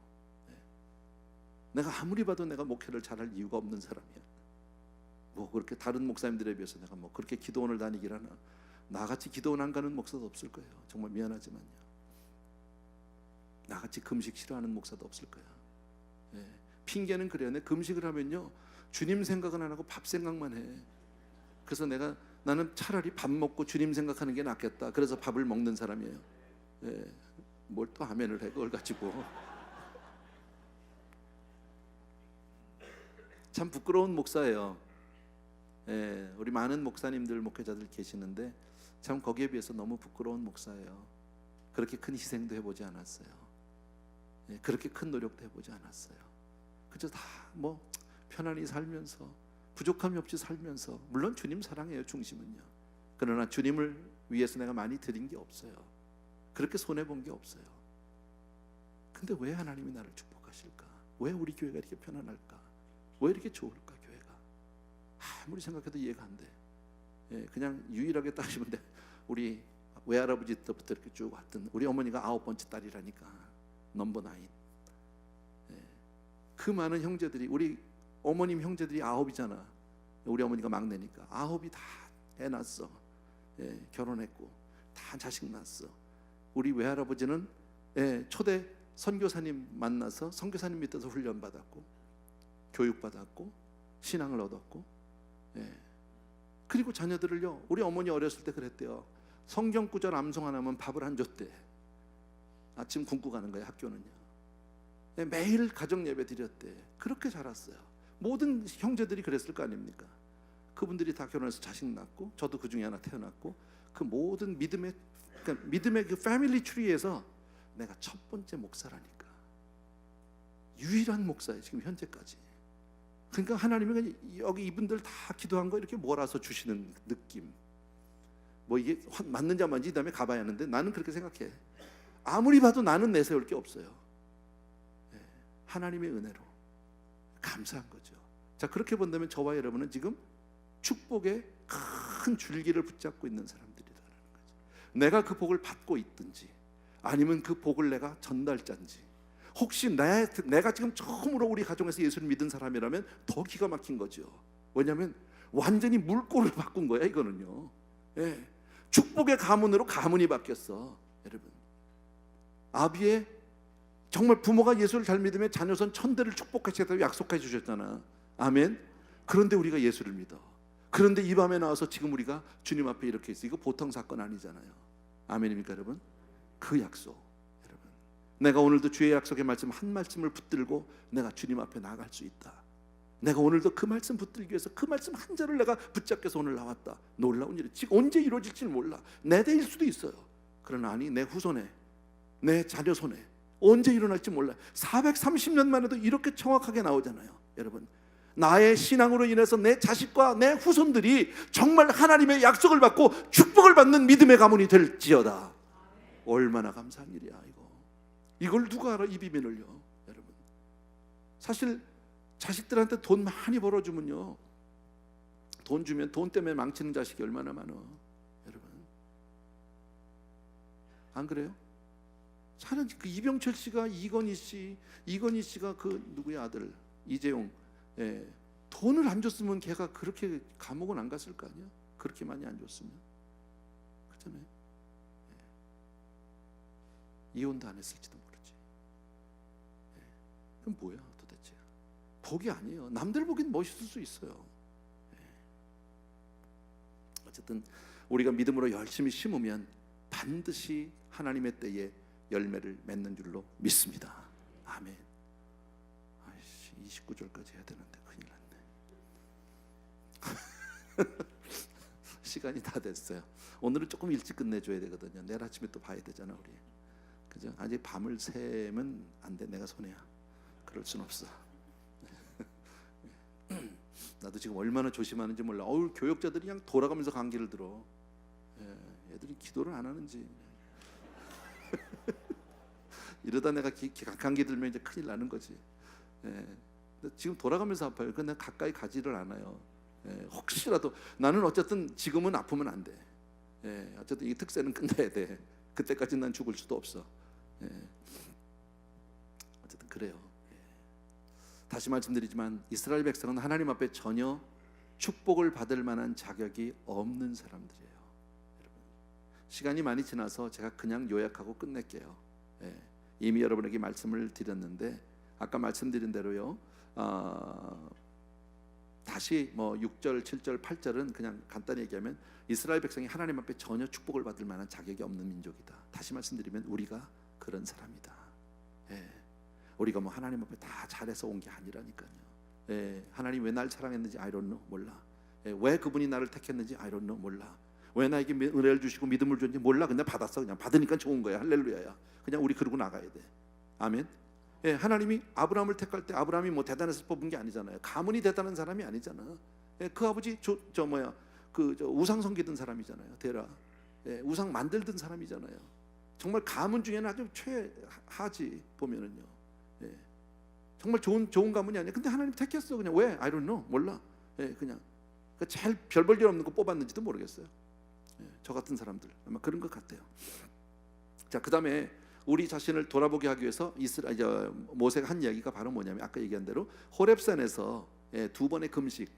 내가 아무리 봐도 내가 목회를 잘할 이유가 없는 사람이야. 뭐 그렇게 다른 목사님들에 비해서 내가 뭐 그렇게 기도원을 다니길 하나. 나같이 기도원 안 가는 목사도 없을 거예요. 정말 미안하지만요. 나같이 금식 싫어하는 목사도 없을 거야. 핑계는 그래요. 내 금식을 하면요 주님 생각은 안 하고 밥 생각만 해. 그래서 나는 차라리 밥 먹고 주님 생각하는 게 낫겠다. 그래서 밥을 먹는 사람이에요. 뭘 또 아멘을 해 그걸 가지고. 참 부끄러운 목사예요. 우리 많은 목사님들 목회자들 계시는데 참 거기에 비해서 너무 부끄러운 목사예요. 그렇게 큰 희생도 해보지 않았어요. 그렇게 큰 노력도 해보지 않았어요. 그저 다 뭐 편안히 살면서 부족함이 없이 살면서, 물론 주님 사랑해요 중심은요. 그러나 주님을 위해서 내가 많이 드린 게 없어요. 그렇게 손해본 게 없어요. 근데 왜 하나님이 나를 축복하실까? 왜 우리 교회가 이렇게 편안할까? 왜 이렇게 좋을까 교회가? 아무리 생각해도 이해가 안 돼. 그냥 유일하게 따지면 돼. 우리 외할아버지 때부터 이렇게 쭉 왔던 우리 어머니가 9번째 딸이라니까 넘버 9. 그 많은 형제들이, 우리 어머님 형제들이 9이잖아. 우리 어머니가 막내니까 9이 다 애 낳았어. 결혼했고 다 자식 낳았어. 우리 외할아버지는 초대 선교사님 만나서 선교사님 밑에서 훈련받았고 교육받았고 신앙을 얻었고, 그리고 자녀들을요, 우리 어머니 어렸을 때 그랬대요. 성경 구절 암송 하나면 밥을 안 줬대. 아침 굶고 가는 거예요 학교는요. 매일 가정 예배 드렸대. 그렇게 자랐어요. 모든 형제들이 그랬을 거 아닙니까? 그분들이 다 결혼해서 자식 낳고 저도 그 중에 하나 태어났고, 그 모든 믿음의 그 패밀리 트리에서 내가 첫 번째 목사라니까. 유일한 목사예요 지금 현재까지. 그러니까 하나님이 여기 이분들 다 기도한 거 이렇게 몰아서 주시는 느낌. 뭐 이게 맞는지 안 맞는지 이 다음에 가봐야 하는데 나는 그렇게 생각해. 아무리 봐도 나는 내세울 게 없어요. 하나님의 은혜로 감사한 거죠. 자, 그렇게 본다면 저와 여러분은 지금 축복의 큰 줄기를 붙잡고 있는 사람들이라는 거죠. 내가 그 복을 받고 있든지 아니면 그 복을 내가 전달자인지, 혹시 내가 지금 처음으로 우리 가정에서 예수를 믿은 사람이라면 더 기가 막힌 거죠. 왜냐하면 완전히 물꼬를 바꾼 거야 이거는요. 예. 축복의 가문으로 가문이 바뀌었어. 여러분, 아비의 정말 부모가 예수를 잘 믿으면 자녀선 천대를 축복하시겠다고 약속해 주셨잖아. 아멘. 그런데 우리가 예수를 믿어. 그런데 이 밤에 나와서 지금 우리가 주님 앞에 이렇게 있어. 이거 보통 사건 아니잖아요. 아멘입니까 여러분? 그 약속, 여러분, 내가 오늘도 주의 약속의 말씀 한 말씀을 붙들고 내가 주님 앞에 나아갈 수 있다. 내가 오늘도 그 말씀 붙들기 위해서 그 말씀 한 절을 내가 붙잡혀서 오늘 나왔다. 놀라운 일이 지금 언제 이루어질지는 몰라. 내 대일 수도 있어요. 그러나 아니, 내 후손에, 내 자녀 손에 언제 일어날지 몰라. 430년 만에도 이렇게 정확하게 나오잖아요. 여러분, 나의 신앙으로 인해서 내 자식과 내 후손들이 정말 하나님의 약속을 받고 축복을 받는 믿음의 가문이 될지어다. 얼마나 감사한 일이야 이거. 이걸 누가 알아, 이 비밀을요. 여러분, 사실 자식들한테 돈 많이 벌어주면요, 돈 주면 돈 때문에 망치는 자식이 얼마나 많아. 여러분, 안 그래요? 차라리 그 이병철 씨가 이건희 씨가 그 누구의 아들 이재용, 예, 돈을 안 줬으면 걔가 그렇게 감옥은 안 갔을 거 아니야. 그렇게 많이 안 줬으면. 그렇잖아요. 예. 이혼도 안 했을지도 모르지. 예. 그럼 뭐야 도대체? 복이 아니에요. 남들 보기엔 멋있을 수 있어요. 예. 어쨌든 우리가 믿음으로 열심히 심으면 반드시 하나님의 때에 열매를 맺는 줄로 믿습니다. 아멘. 29절까지 해야 되는데 큰일 났네. 시간이 다 됐어요. 오늘은 조금 일찍 끝내줘야 되거든요. 내일 아침에 또 봐야 되잖아 우리. 그죠? 아직 밤을 새면 안 돼. 내가 손해야. 그럴 순 없어. 나도 지금 얼마나 조심하는지 몰라. 교역자들이 그냥 돌아가면서 감기를 들어. 예, 애들이 기도를 안 하는지. 이러다 내가 감기 들면 이제 큰일 나는 거지. 예. 지금 돌아가면서 아파요. 근데 가까이 가지를 않아요. 예. 혹시라도 나는 어쨌든 지금은 아프면 안 돼. 예. 어쨌든 이 특세는 끝나야 돼. 그때까지 난 죽을 수도 없어. 예. 어쨌든 그래요. 예. 다시 말씀드리지만 이스라엘 백성은 하나님 앞에 전혀 축복을 받을 만한 자격이 없는 사람들이에요. 여러분, 시간이 많이 지나서 제가 그냥 요약하고 끝낼게요. 예. 이미 여러분에게 말씀을 드렸는데 아까 말씀드린 대로요. 다시 뭐 6절, 7절, 8절은 그냥 간단히 얘기하면 이스라엘 백성이 하나님 앞에 전혀 축복을 받을 만한 자격이 없는 민족이다. 다시 말씀드리면 우리가 그런 사람이다. 예. 우리가 뭐 하나님 앞에 다 잘해서 온 게 아니라니까요. 예. 하나님 왜 날 사랑했는지 I don't know, 몰라. 예. 왜 그분이 나를 택했는지 I don't know, 몰라. 왜 나에게 은혜를 주시고 믿음을 줬는지 몰라. 그냥 받았어. 그냥 받으니까 좋은 거야. 할렐루야야. 그냥 우리 그러고 나가야 돼. 아멘. 예, 하나님이 아브라함을 택할 때 아브라함이 뭐 대단해서 뽑은 게 아니잖아요. 가문이 대단한 사람이 아니잖아. 예, 그 아버지 우상 섬기던 사람이잖아요. 데라. 예, 우상 만들던 사람이잖아요. 정말 가문 중에는 아주 최하지 보면은요. 예, 정말 좋은 가문이 아니야. 근데 하나님 택했어. 그냥 왜? I don't know. 몰라. 예, 그냥 제일 별 볼 일 없는 거 뽑았는지도 모르겠어요. 예, 저 같은 사람들 아마 그런 것 같아요. 자, 그다음에 우리 자신을 돌아보게 하기 위해서 모세가 한 이야기가 바로 뭐냐면 아까 얘기한 대로 호렙산에서 두 번의 금식,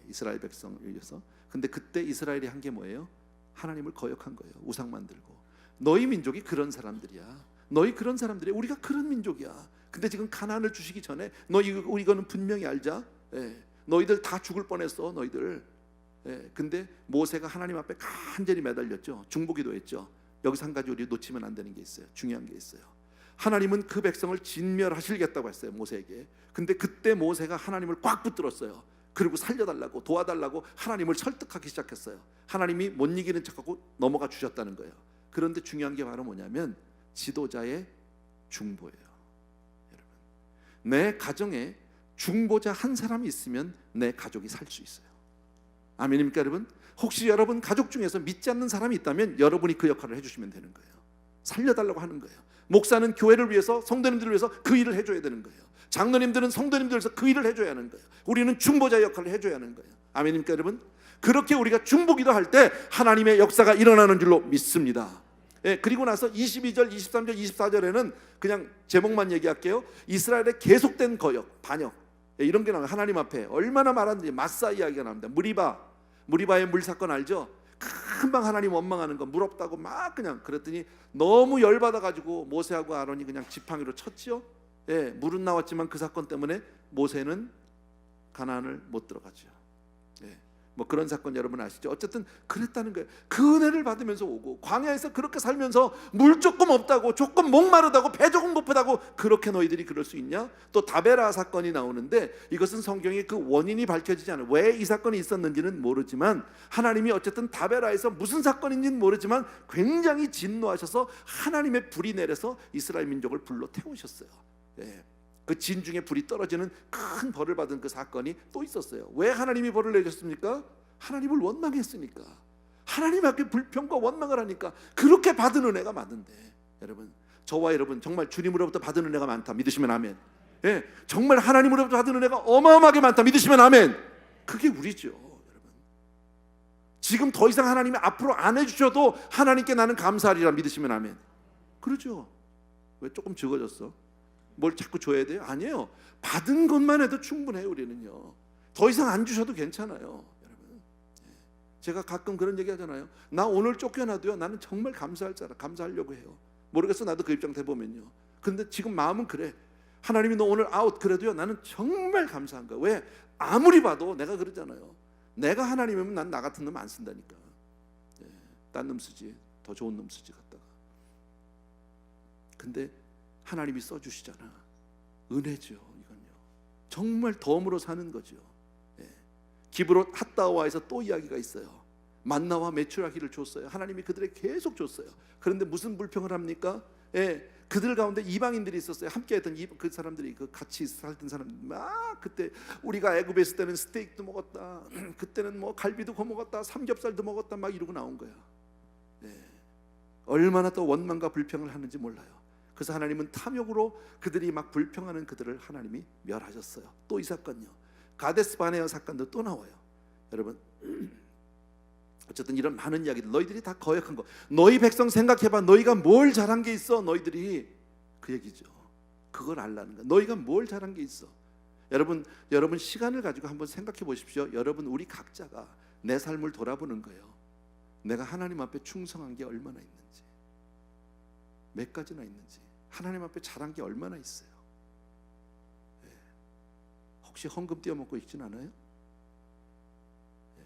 이스라엘 백성을 위해서. 근데 그때 이스라엘이 한 게 뭐예요? 하나님을 거역한 거예요. 우상 만들고. 너희 민족이 그런 사람들이야. 너희 그런 사람들이야. 우리가 그런 민족이야. 근데 지금 가나안을 주시기 전에 이거는 분명히 알자. 너희들 다 죽을 뻔했어. 너희들. 근데 모세가 하나님 앞에 간절히 매달렸죠. 중보기도했죠. 여기서 한 가지 우리 놓치면 안 되는 게 있어요. 중요한 게 있어요. 하나님은 그 백성을 진멸하시겠다고 했어요, 모세에게. 근데 그때 모세가 하나님을 꽉 붙들었어요. 그리고 살려달라고, 도와달라고 하나님을 설득하기 시작했어요. 하나님이 못 이기는 척하고 넘어가 주셨다는 거예요. 그런데 중요한 게 바로 뭐냐면 지도자의 중보예요. 여러분, 내 가정에 중보자 한 사람이 있으면 내 가족이 살 수 있어요. 아멘입니까 여러분? 혹시 여러분 가족 중에서 믿지 않는 사람이 있다면 여러분이 그 역할을 해주시면 되는 거예요. 살려달라고 하는 거예요. 목사는 교회를 위해서, 성도님들을 위해서 그 일을 해줘야 되는 거예요. 장로님들은 성도님들을 위해서 그 일을 해줘야 하는 거예요. 우리는 중보자 역할을 해줘야 하는 거예요. 아멘입니까 여러분? 그렇게 우리가 중보기도 할 때 하나님의 역사가 일어나는 줄로 믿습니다. 예, 그리고 나서 22절, 23절, 24절에는 그냥 제목만 얘기할게요. 이스라엘의 계속된 거역, 반역, 예, 이런 게 나와요. 하나님 앞에 얼마나 말하는지. 마사 이야기가 나옵니다. 무리바의 물 사건 알죠? 금방 하나님 원망하는 거, 물 없다고 막 그냥 그랬더니 너무 열받아가지고 모세하고 아론이 그냥 지팡이로 쳤지요. 예, 물은 나왔지만 그 사건 때문에 모세는 가나안을 못 들어가죠. 예, 뭐 그런 사건 여러분 아시죠? 어쨌든 그랬다는 거예요. 그 은혜를 받으면서 오고 광야에서 그렇게 살면서 물 조금 없다고, 조금 목마르다고, 배 조금 고프다고 그렇게 너희들이 그럴 수 있냐? 또 다베라 사건이 나오는데 이것은 성경에 그 원인이 밝혀지지 않아요. 왜 이 사건이 있었는지는 모르지만 하나님이 어쨌든 다베라에서 무슨 사건인지는 모르지만 굉장히 진노하셔서 하나님의 불이 내려서 이스라엘 민족을 불로 태우셨어요. 예. 그 진중에 불이 떨어지는 큰 벌을 받은 그 사건이 또 있었어요. 왜 하나님이 벌을 내셨습니까? 하나님을 원망했으니까. 하나님 앞에 불평과 원망을 하니까. 그렇게 받은 은혜가 많은데 여러분, 저와 여러분 정말 주님으로부터 받은 은혜가 많다 믿으시면 아멘. 예, 정말 하나님으로부터 받은 은혜가 어마어마하게 많다 믿으시면 아멘. 그게 우리죠 여러분. 지금 더 이상 하나님이 앞으로 안 해주셔도 하나님께 나는 감사하리라 믿으시면 아멘. 그러죠. 왜 조금 적어졌어? 뭘 자꾸 줘야 돼요? 아니에요. 받은 것만 해도 충분해요. 우리는요. 더 이상 안 주셔도 괜찮아요 여러분. 제가 가끔 그런 얘기 하잖아요. 나 오늘 쫓겨나도요 나는 정말 감사할 자라, 감사하려고 해요. 모르겠어, 나도 그 입장 돼보면요. 근데 지금 마음은 그래. 하나님이 너 오늘 아웃 그래도요 나는 정말 감사한 거야. 왜? 아무리 봐도 내가 그러잖아요. 내가 하나님이면 난 나 같은 놈 안 쓴다니까. 딴 놈 쓰지, 더 좋은 놈 쓰지 갖다가. 근데 하나님이 써주시잖아. 은혜죠 이건요. 정말 덤으로 사는 거죠. 예. 기브롯 핫다와에서 또 이야기가 있어요. 만나와 메추라기를 줬어요. 하나님이 그들에게 계속 줬어요. 그런데 무슨 불평을 합니까? 예. 그들 가운데 이방인들이 있었어요. 함께했던 그 사람들이, 그 같이 살던 사람들 막 그때 우리가 애굽에 있을 때는 스테이크도 먹었다, 그때는 뭐 갈비도 구워 먹었다, 삼겹살도 먹었다 막 이러고 나온 거야. 예. 얼마나 또 원망과 불평을 하는지 몰라요. 그래서 하나님은 탐욕으로 그들이 막 불평하는 그들을 하나님이 멸하셨어요. 또 이 사건요, 가데스 바네아 사건도 또 나와요. 여러분 어쨌든 이런 많은 이야기들, 너희들이 다 거역한 거, 너희 백성 생각해봐. 너희가 뭘 잘한 게 있어? 너희들이 그 얘기죠. 그걸 알라는 거야. 너희가 뭘 잘한 게 있어? 여러분 시간을 가지고 한번 생각해 보십시오. 여러분 우리 각자가 내 삶을 돌아보는 거예요. 내가 하나님 앞에 충성한 게 얼마나 있는지, 몇 가지나 있는지, 하나님 앞에 잘한 게 얼마나 있어요. 예. 혹시 헌금 떼어먹고 있진 않아요? 예.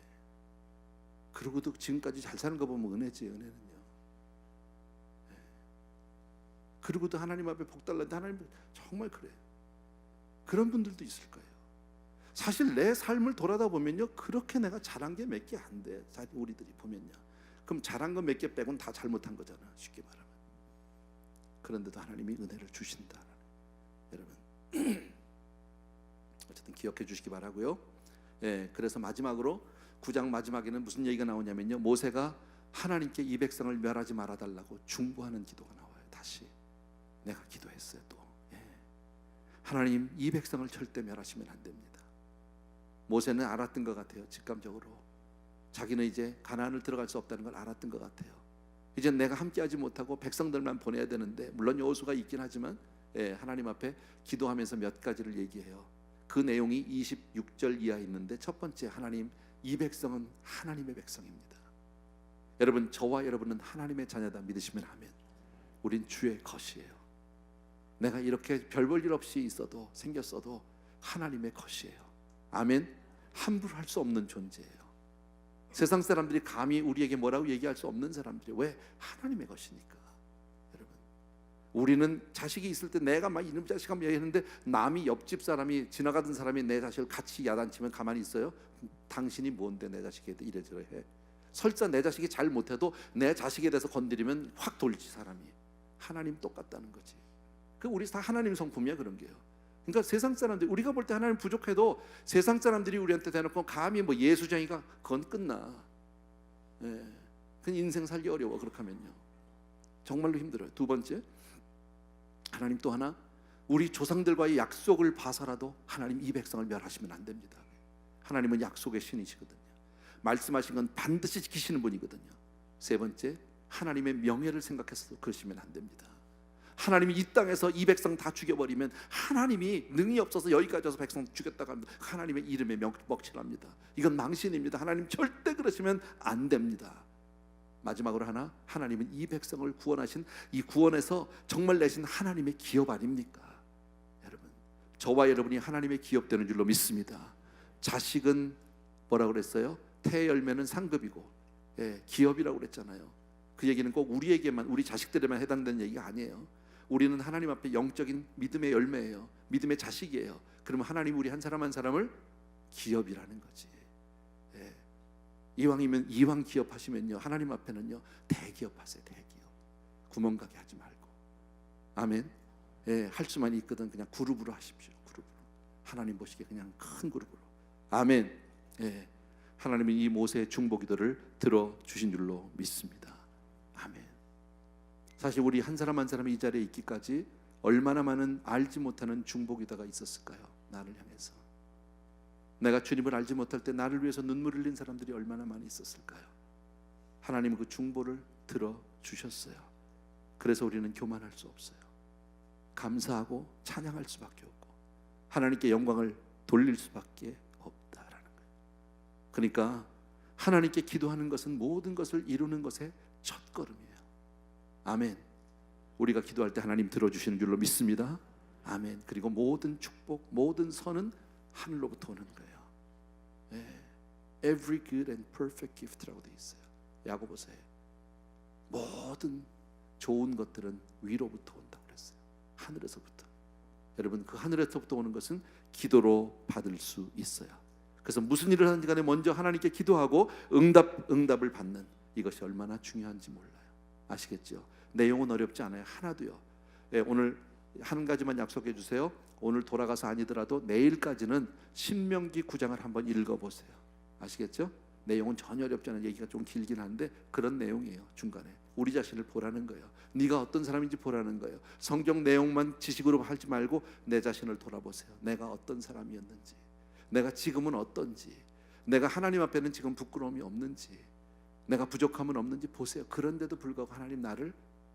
그러고도 지금까지 잘 사는 거 보면 은혜지, 은혜는요. 예. 그러고도 하나님 앞에 복 달라는데 하나님 정말 그래. 그런 분들도 있을 거예요. 사실 내 삶을 돌아다 보면요, 그렇게 내가 잘한 게 몇 개 안 돼. 우리들이 보면요. 그럼 잘한 거 몇 개 빼고는 다 잘못한 거잖아, 쉽게 말하면. 그런데도 하나님이 은혜를 주신다. 여러분 어쨌든 기억해 주시기 바라고요. 예, 그래서 마지막으로 9장 마지막에는 무슨 얘기가 나오냐면요, 모세가 하나님께 이 백성을 멸하지 말아달라고 중보하는 기도가 나와요. 다시 내가 기도했어요. 또 예. 하나님 이 백성을 절대 멸하시면 안 됩니다. 모세는 알았던 것 같아요. 직감적으로 자기는 이제 가나안을 들어갈 수 없다는 걸 알았던 것 같아요. 이제 내가 함께하지 못하고 백성들만 보내야 되는데, 물론 여호수가 있긴 하지만 예, 하나님 앞에 기도하면서 몇 가지를 얘기해요. 그 내용이 26절 이하에 있는데, 첫 번째, 하나님 이 백성은 하나님의 백성입니다. 여러분 저와 여러분은 하나님의 자녀다 믿으시면 아멘. 우린 주의 것이에요. 내가 이렇게 별 볼 일 없이 있어도 생겼어도 하나님의 것이에요. 아멘. 함부로 할 수 없는 존재예요. 세상 사람들이 감히 우리에게 뭐라고 얘기할 수 없는 사람들이. 왜? 하나님의 것이니까. 여러분 우리는 자식이 있을 때 내가 막 이놈 자식 하면 얘기했는데, 남이 옆집 사람이, 지나가던 사람이 내 자식을 같이 야단치면 가만히 있어요? 당신이 뭔데 내 자식에 대해 이래저래 해? 설사 내 자식이 잘 못해도 내 자식에 대해서 건드리면 확 돌지 사람이. 하나님 똑같다는 거지. 그 우리 다 하나님 성품이야 그런 게요. 그러니까 세상 사람들, 우리가 볼 때 하나님 부족해도 세상 사람들이 우리한테 대놓고 감히 뭐 예수쟁이가, 그건 끝나. 예, 그건 인생 살기 어려워. 그렇게 하면요 정말로 힘들어요. 두 번째, 하나님 또 하나, 우리 조상들과의 약속을 봐서라도 하나님 이 백성을 멸하시면 안 됩니다. 하나님은 약속의 신이시거든요. 말씀하신 건 반드시 지키시는 분이거든요. 세 번째, 하나님의 명예를 생각해서 그러시면 안 됩니다. 하나님이 이 땅에서 이 백성 다 죽여버리면 하나님이 능이 없어서 여기까지 와서 백성 죽였다고 합니다. 하나님의 이름에 먹칠합니다. 이건 망신입니다. 하나님 절대 그러시면 안 됩니다. 마지막으로 하나, 하나님은 이 백성을 구원하신, 이 구원에서 정말 내신 하나님의 기업 아닙니까? 여러분, 저와 여러분이 하나님의 기업되는 줄로 믿습니다. 자식은 뭐라고 그랬어요? 태 열매는 상급이고, 기업이라고 그랬잖아요. 그 얘기는 꼭 우리에게만, 우리 자식들에만 해당되는 얘기가 아니에요. 우리는 하나님 앞에 영적인 믿음의 열매예요. 믿음의 자식이에요. 그러면 하나님 우리 한 사람 한 사람을 기업이라는 거지. 이왕이면 이왕 기업하시면요, 하나님 앞에는요 대기업하세요. 대기업. 구멍가게 하지 말고. 아멘. 할 수만 있거든 그냥 그룹으로 하십시오. 그룹으로. 하나님 보시기에 그냥 큰 그룹으로. 아멘. 하나님은 이 모세의 중보기도를 들어주신 줄로 믿습니다. 아멘. 사실 우리 한 사람 한 사람이 이 자리에 있기까지 얼마나 많은 알지 못하는 중보기도가 있었을까요? 나를 향해서. 내가 주님을 알지 못할 때 나를 위해서 눈물을 흘린 사람들이 얼마나 많이 있었을까요? 하나님은 그 중보를 들어주셨어요. 그래서 우리는 교만할 수 없어요. 감사하고 찬양할 수밖에 없고 하나님께 영광을 돌릴 수밖에 없다라는 거예요. 그러니까 하나님께 기도하는 것은 모든 것을 이루는 것의 첫걸음이에요. 아멘. 우리가 기도할 때 하나님 들어주시는 줄로 믿습니다. 아멘. 그리고 모든 축복, 모든 선은 하늘로부터 오는 거예요. Every good and perfect gift라고 되어 있어요. 야고보서에 모든 좋은 것들은 위로부터 온다고 그랬어요. 하늘에서부터. 여러분, 그 하늘에서부터 오는 것은 기도로 받을 수 있어요. 그래서 무슨 일을 하든지 간에 먼저 하나님께 기도하고 응답을 받는 이것이 얼마나 중요한지 몰라요. 아시겠죠? 내용은 어렵지 않아요. 하나도요. 오늘 한 가지만 약속해 주세요. 오늘 돌아가서 아니더라도 내일까지는 신명기 9장을 한번 읽어보세요. 아시겠죠? 내용은 전혀 어렵지 않은 얘기가 좀 길긴 한데 그런 내용이에요. 중간에 우리 자신을 보라는 거예요. 네가 어떤 사람인지 보라는 거예요. 성경 내용만 지식으로 하지 말고 내 자신을 돌아보세요. 내가 어떤 사람이었는지, 내가 지금은 어떤지, 내가 하나님 앞에는 지금 부끄러움이 없는지, 내가 부족함은 없는지 보세요. 그런데도 불구하고 하나님 나를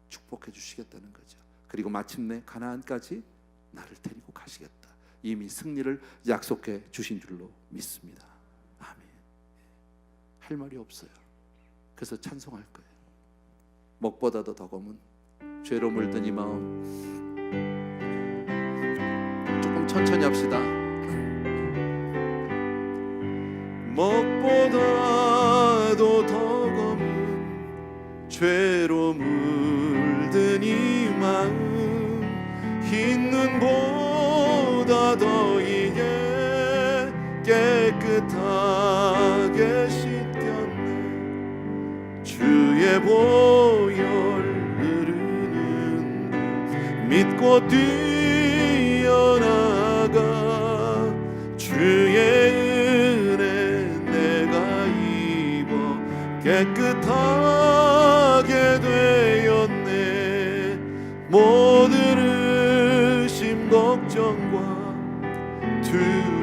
축복해 주시겠다는 거죠. 그리고 마침내 가나안까지 나를 데리고 가시겠다. 이미 승리를 약속해 주신 줄로 믿습니다. 아멘. 할 말이 없어요. 그래서 찬송할 거예요. 먹보다도 더 검은 죄로 물든 이 마음. 조금 천천히 합시다. 먹보다도 더 검은 죄로 물든 이 마음, 흰 눈보다 더 이게 깨끗하게 씻겼네. 주의 보혈 흐르는 믿고 뛰어나가. 주의 은혜 내가 입어 깨끗하게 되었네. 모든 걱정과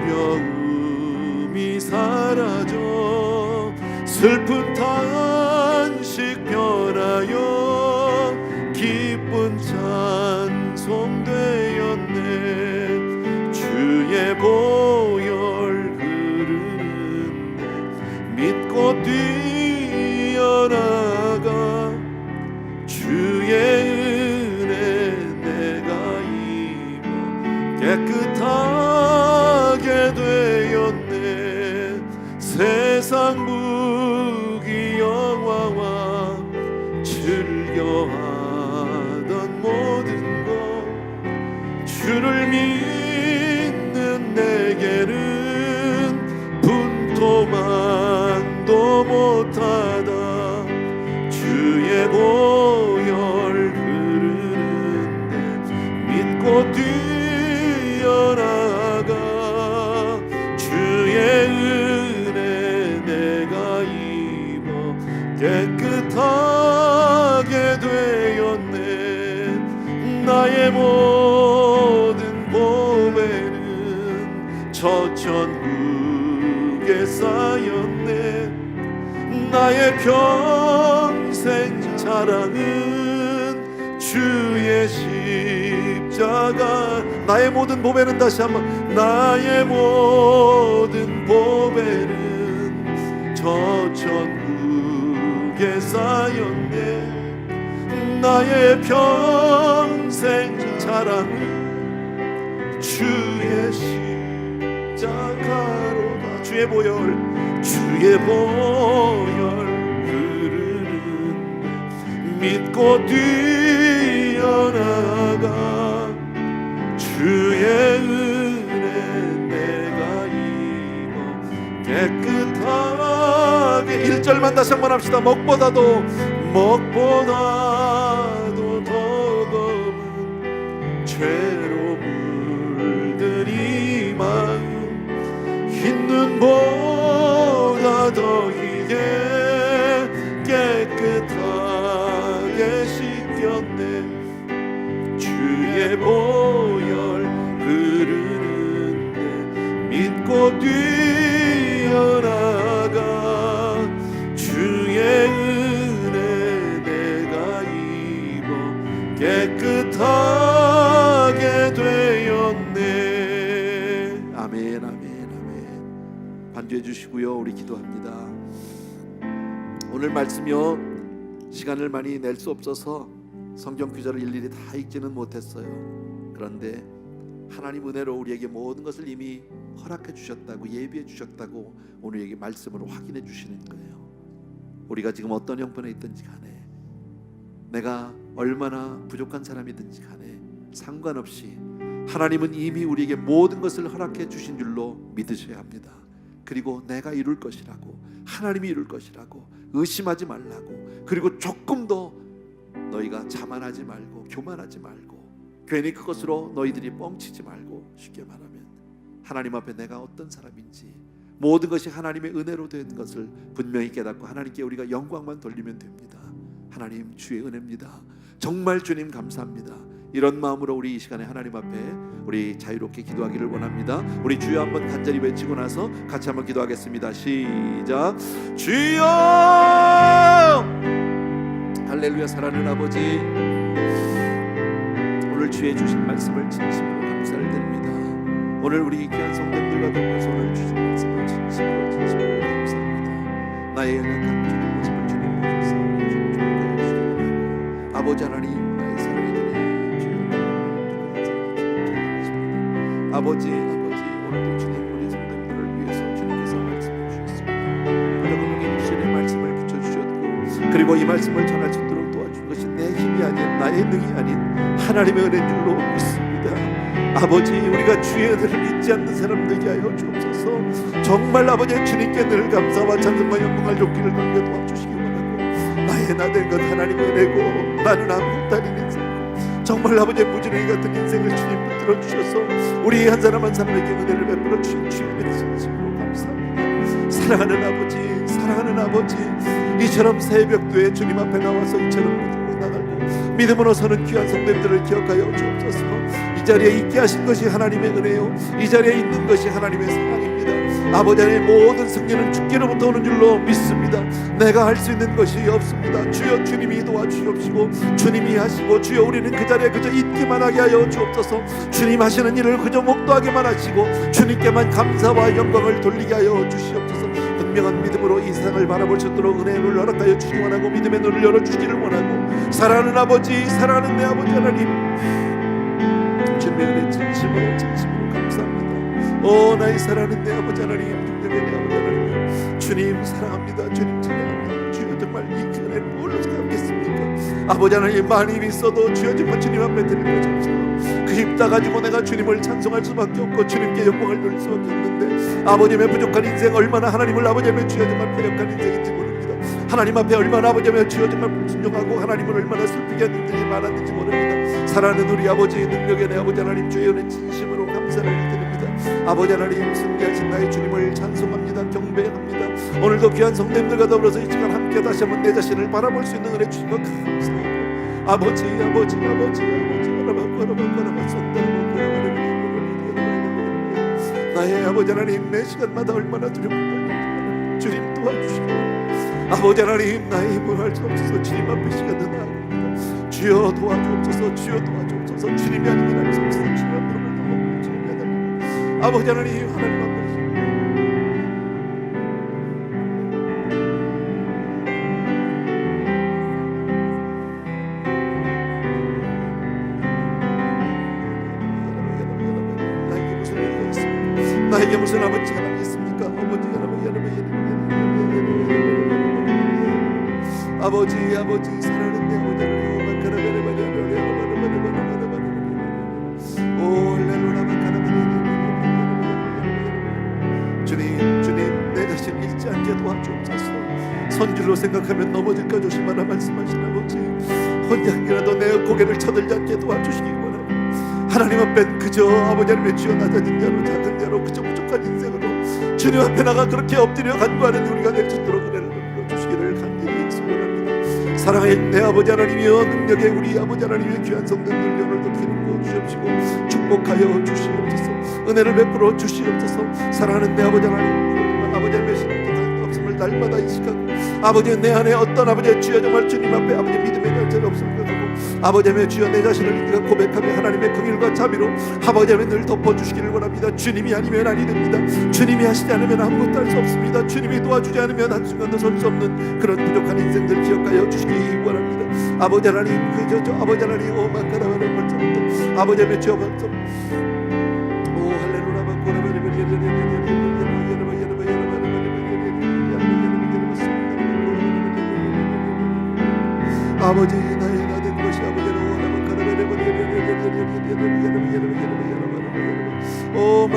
두려움이 사라져 슬픈 탄식 변하여 기쁜 찬송 되었네. 주의 보혈 흐르는데 믿고 뛰어나가. 주의 깨끗하게 되었네. 세상 무기영화와 즐겨하던 모든 것 주를 믿는 내게는 분토만도 못하다. 주의 보혈 흐르는데 믿고 뛰어나가. 주의 은혜 내가 입어 깨끗하게 되었네. 나의 모든 보배는 저 천국에 쌓였네. 나의 평생 자 사랑은 주의 십자가. 나의 모든 보배는, 다시 한번, 나의 모든 보배는 저 천국에 쌓였네. 나의 평생 자랑은 주의 십자가로다. 주의 보혈, 주의 보혈 흐르는데 믿고 뛰어나가. 주의 은혜 내가 입어 깨끗하게. 1절만 다시 한번 합시다. 먹보다도 더 검은 죄로 물든 이 마음, 흰 눈보다 더 희게 깨끗하게 씻겼네. 주의 보혈 흐르는데 믿고 뛰어나가. 주의 은혜 내가 입어 깨끗하게 되었네. 아멘, 아멘, 아멘. 반주해 주시고요, 우리 기도합니다. 오늘 말씀이요, 시간을 많이 낼 수 없어서 성경 구절을 일일이 다 읽지는 못했어요. 그런데 하나님 은혜로 우리에게 모든 것을 이미 허락해 주셨다고, 예비해 주셨다고 오늘에게 말씀으로 확인해 주시는 거예요. 우리가 지금 어떤 형편에 있든지 간에, 내가 얼마나 부족한 사람이든지 간에 상관없이 하나님은 이미 우리에게 모든 것을 허락해 주신 줄로 믿으셔야 합니다. 그리고 내가 이룰 것이라고, 하나님이 이룰 것이라고 의심하지 말라고, 그리고 조금 더 너희가 자만하지 말고 교만하지 말고 괜히 그것으로 너희들이 뻥치지 말고, 쉽게 말하면 하나님 앞에 내가 어떤 사람인지, 모든 것이 하나님의 은혜로 된 것을 분명히 깨닫고 하나님께 우리가 영광만 돌리면 됩니다. 하나님, 주의 은혜입니다. 정말 주님 감사합니다. 이런 마음으로 우리 이 시간에 하나님 앞에 우리 자유롭게 기도하기를 원합니다. 우리 주여 한번 간절히 외치고 나서 같이 한번 기도하겠습니다. 시작. 주여! 할렐루야. 사랑하는 아버지, 오늘 주의 주신 말씀을 진심으로 감사를 드립니다. 오늘 우리 귀한 성도들과 더불어서 오늘 주신 말씀을 진심으로 감사합니다. 나의 연약한 주님 모습을 주님 보셔서 주님 주님께 주시옵소서. 아버지 하나님, 나의 사랑이 되니 주여 아버지, 오늘도 주님 우리 성도들을 위해서 주님께서 말씀해 주셨습니다. 여러분에게 주의 말씀을 붙여주셨고, 그리고 이 말씀을 전할 수 있도록 도와준 것이 내 힘이 아닌, 나의 능이 아닌 하나님의 은혜인 줄로 믿습니다. 아버지, 우리가 주의 은혜를 잊지 않는 사람 되게 하여 주옵소서. 정말 아버지, 주님께 늘 감사와 찬송과 영광을 돕기를 돌려 도와주시기 원하고, 나의 나된 것 하나님의 은혜고 나는 아무것도 아닌 인생이고, 정말 아버지의 무지랭이 같은 인생을 주님 붙들어 주셔서 우리 한 사람 한 사람에게 은혜를 베풀어 주신 주님의 진심으로 감사합니다. 사랑하는 아버지, 사랑하는 아버지, 이처럼 새벽도에 주님 앞에 나와서 이처럼 믿음으로 나가고 믿음으로 서는 귀한 성도들을 기억하여 주옵소서. 이 자리에 있게 하신 것이 하나님의 은혜요, 이 자리에 있는 것이 하나님의 사랑입니다. 아버지 하나님, 모든 승리는 주께로부터 오는 줄로 믿습니다. 내가 할 수 있는 것이 없습니다. 주여, 주님이 도와주옵시고 주님이 하시고, 주여 우리는 그 자리에 그저 있기만 하게 하여 주옵소서. 주님 하시는 일을 그저 목도하게만 하시고 주님께만 감사와 영광을 돌리게 하여 주시옵소서. 분명한 믿음으로 이 세상을 바라볼 수 있도록 은혜를 허락하여 주시기 원하고, 믿음의 눈을 열어주시기를 원하고, 사랑하는 아버지, 사랑하는 내 아버지 하나님, 주님의 은혜 진심으로 감사합니다. 오, 나의 사랑하는 내 아버지 하나님, 능력의 내 아버지 하나님, 주님 사랑합니다. 주님 찬양합니다. 주여, 정말 이 은혜를 뭘로 생각하겠습니까? 아버지 하나님, 많이 힘이 있어도 주여 정말 주님 앞에 드리는 것이 그 힘 따가지고 내가 주님을 찬송할 수밖에 없고 주님께 영광을 돌릴 수밖에 없는데, 아버님의 부족한 인생, 얼마나 하나님을 아버지의 주여 정말 패력한 인생인지 모릅니다. 하나님 앞에 얼마나 아버지의 주여 정말 불순종하고 하나님을 얼마나 슬프게 한 일들이 많았는지 모릅니다. 사랑하는 우리 아버지, 능력의 내 아버지 하나님, 주의 은혜 진심으로 감사를 드립니다. 아버지 하나님, 승리하신 나의 주님을 찬송합니다. 경배합니다. 오늘도 귀한 성도님들과 더불어서 이 시간 함께 다시 한번 내 자신을 바라볼 수 있는 은혜 주신 것 감사하고, 아버지 나의 아버지 하나님, 매 시간마다 얼마나 두렵고 주님 도와주시고, 아버지 하나님, 나의 힘을 할 수 없어서 주님 앞에 시간을 나아갑니다. 주여 도와주옵소서. 주여 도와주옵소서. 주님이 아니면 할 수 없어서 주님 앞으로 나옵니다. 주님이 아니면 아버지 하나님, 하나님 앞에 나에게 무슨 아버지 자랑이 있습니까? 아버지 사랑하는 내 주님 내 자신 잃지 않게 도와주옵소서. 선줄로 생각하면 넘어질까 조심하라 말씀하신 아버지, 혼자라도 내 고개를 쳐들지 않게 도와주시기 원합니다. 하나님 앞엔 그저 아버지 하나님의 주여 낮아진 자로 작은 자로 그저 부족한 인생으로 주님 앞에 나가 그렇게 엎드려 간구하는 우리가 될 수 있도록 은혜를 주시기를 간절히 소원합니다. 사랑하는 내 아버지 하나님이여, 능력의 우리 아버지 하나님의 귀한 성도들 오늘도 기름 부어 주시옵시고 축복하여 주시옵소서. 은혜를 베풀어 주시옵소서. 사랑하는 내 아버지 하나님, 아버지 하나님의 신앙도 없음을 날마다 인식하고 아버지 내 안에 어떤 아버지의 주여 정말 주님 앞에 아버지 믿음의 열쇠가 없음을 가지고 아버지 하나님의 주여 내 자신을 인정하고 고백하며 하나님의 긍휼과 자비로 아버지 하나님 늘 덮어주시기를 원합니다. 주님이 아니면 아니 됩니다. 주님이 하시지 않으면 아무것도 할 수 없습니다. 주님이 도와주지 않으면 한순간도 설 수 없는 그런 부족한 인생들 기억하여 주시기 원합니다. 아버지 하나님, 저 아버지 하나님, 오마카라바를 벌써부터 아버지 하나님의 주여 벌써 오 할렐루야 아버지 나의 나된 것이 아버지는 오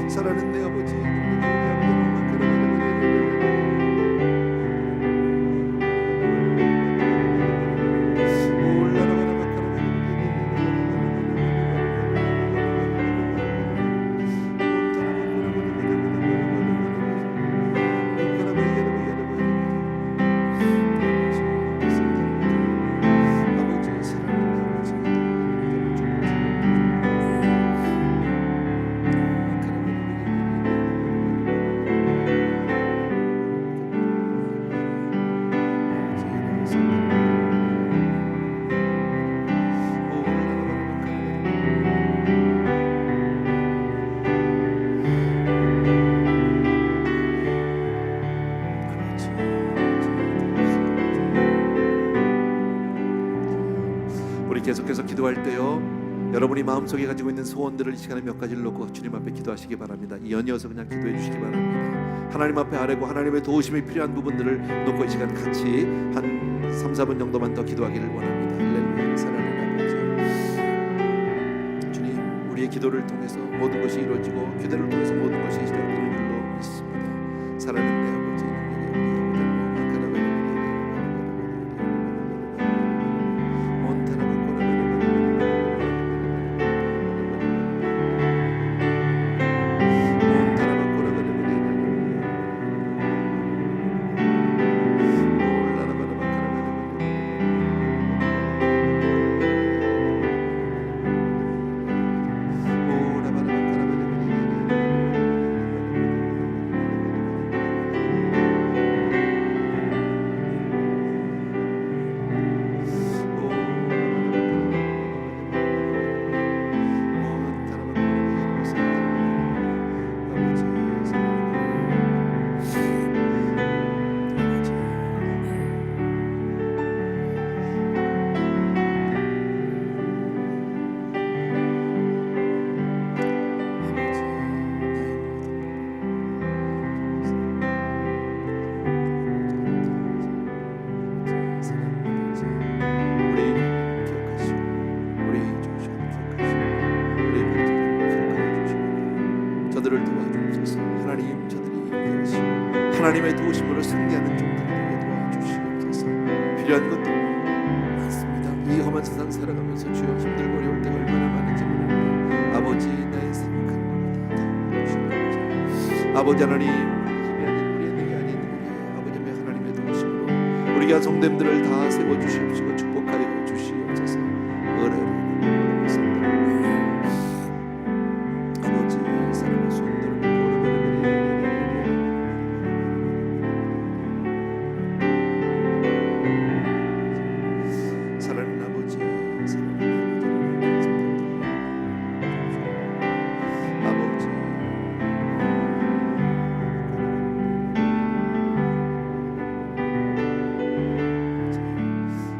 사랑하는 내 아버지, 계속해서 기도할 때요, 여러분이 마음속에 가지고 있는 소원들을 이 시간에 몇 가지를 놓고 주님 앞에 기도하시기 바랍니다. 연이어서 그냥 기도해 주시기 바랍니다. 하나님 앞에 아뢰고 하나님의 도우심이 필요한 부분들을 놓고 이 시간 같이 한 3-4분 정도만 더 기도하기를 원합니다. 할렐루야. 사랑하는 아버지, 주님 우리의 기도를 통해서 모든 것이 이루어지고 기도를 통해서 모든 것이 시작되는 줄로 믿습니다. 사랑하는 내 아버지, 저들을 도와주옵소서. 하나님, 저들이 하나님의 도우심으로 승리하는 종들이 되게 도와주시옵소서. 필요한 것도 많습니다. 이 험한 세상 살아가면서 주여 힘들고 어려울 때가 얼마나 많은지 모르는데 아버지 나의 생각한 것보다 주님 아버지 하나님 힘이 아닌 우리의 능이 아닌 우리 아버지 하나님의 도우심으로 우리가 성도님들을 다 세워주시옵시고 축복하여 주시옵소서. 은혜로 아버지 사랑의 손들을 사랑하는 아버지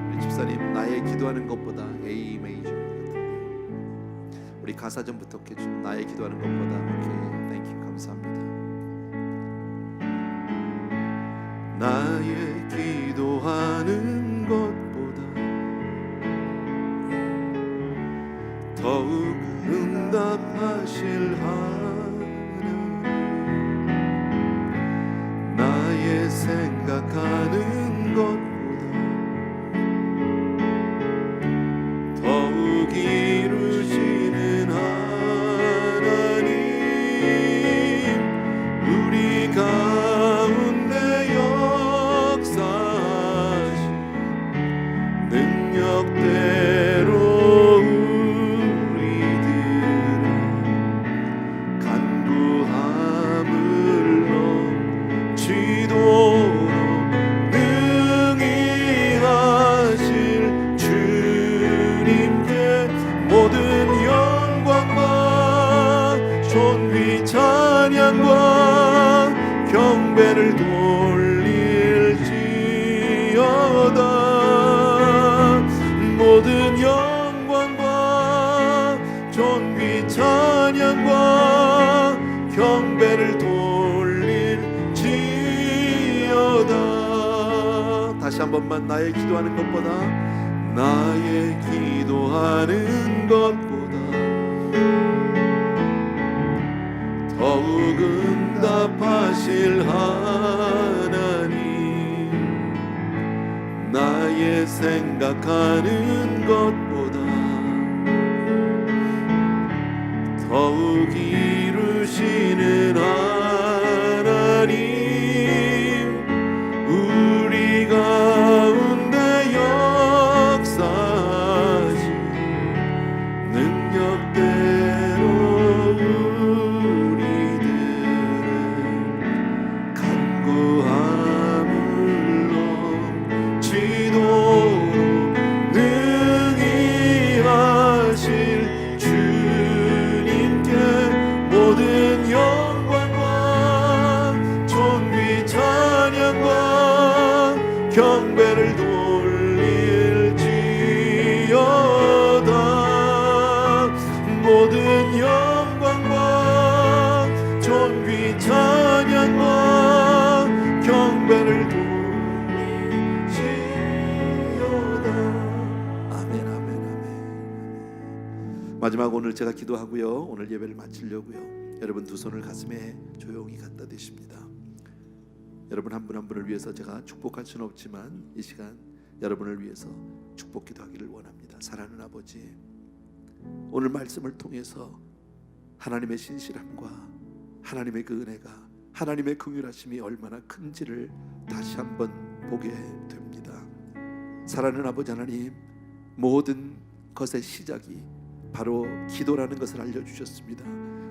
우리 집사님 나의 기도하는 것보다 A 메이저 우리 가사전부터 이렇게 좀 나의 기도하는 것보다 오케이 땡큐 감사합니다. 나의 기도하는 것보다 더욱 응답하실 하나님 나의 생각하는 것보다 더욱 이루시는 하나님 우리 가운데 역사하신 능력대로 경배를 돌릴지어다 모든 영광과 존귀 찬양과 경배를 돌릴지어다. 다시 한 번만 나의 기도하는 것보다 나의 기도하는 것보다 더욱 응답하실 하나님 나의 생각하는 것보다 더욱 이루시는 하나님 우리 가운데 역사하신 능력대로 경배를 돌릴지어다 모든 영광과 존귀 찬양과 경배를 돌릴지어다. 아멘 아멘 아멘. 마지막 오늘 제가 기도하고요 오늘 예배를 마치려고요. 여러분 두 손을 가슴에 조용히 갖다 대십니다. 여러분 한 분 한 분을 위해서 제가 축복할 수는 없지만 이 시간 여러분을 위해서 축복 기도하기를 원합니다. 사랑하는 아버지 오늘 말씀을 통해서 하나님의 신실함과 하나님의 그 은혜가 하나님의 긍휼하심이 얼마나 큰지를 다시 한번 보게 됩니다. 사랑하는 아버지 하나님 모든 것의 시작이 바로 기도라는 것을 알려주셨습니다.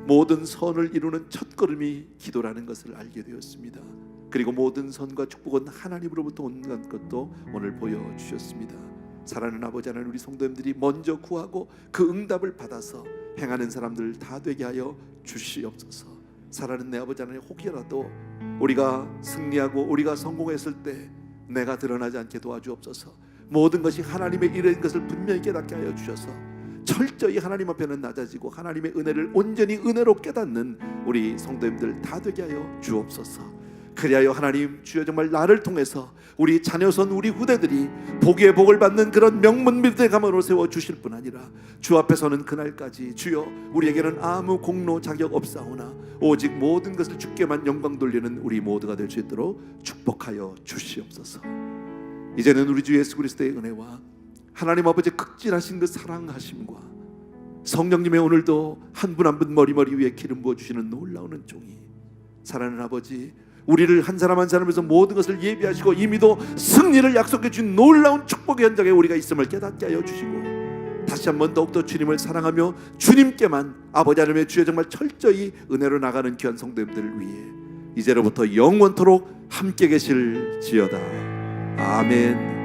모든 선을 이루는 첫걸음이 기도라는 것을 알게 되었습니다. 그리고 모든 선과 축복은 하나님으로부터 온 것도 오늘 보여주셨습니다. 사랑하는 아버지 하나님 우리 성도님들이 먼저 구하고 그 응답을 받아서 행하는 사람들 다 되게 하여 주시옵소서. 사랑하는 내 아버지 하나님 혹여라도 우리가 승리하고 우리가 성공했을 때 내가 드러나지 않게 도와주옵소서. 모든 것이 하나님의 일인 것을 분명히 깨닫게 하여 주셔서 철저히 하나님 앞에는 낮아지고 하나님의 은혜를 온전히 은혜로 깨닫는 우리 성도님들 다 되게 하여 주옵소서. 그리하여 하나님 주여 정말 나를 통해서 우리 자녀선 우리 후대들이 복의 복을 받는 그런 명문밀대 가문으로 세워주실 뿐 아니라 주 앞에서는 그날까지 주여 우리에게는 아무 공로 자격 없사오나 오직 모든 것을 주께만 영광 돌리는 우리 모두가 될 수 있도록 축복하여 주시옵소서. 이제는 우리 주 예수 그리스도의 은혜와 하나님 아버지 극진하신 그 사랑하심과 성령님의 오늘도 한 분 한 분 머리 위에 기름 부어주시는 놀라운 은총이 사랑하는 아버지, 우리를 한 사람 한 사람에서 모든 것을 예비하시고 이미도 승리를 약속해 주신 놀라운 축복의 현장에 우리가 있음을 깨닫게 하여 주시고, 다시 한번 더욱더 주님을 사랑하며 주님께만 아버지 하나님의 주여 정말 철저히 은혜로 나가는 귀한 성도님들을 위해 이제로부터 영원토록 함께 계실지어다. 아멘.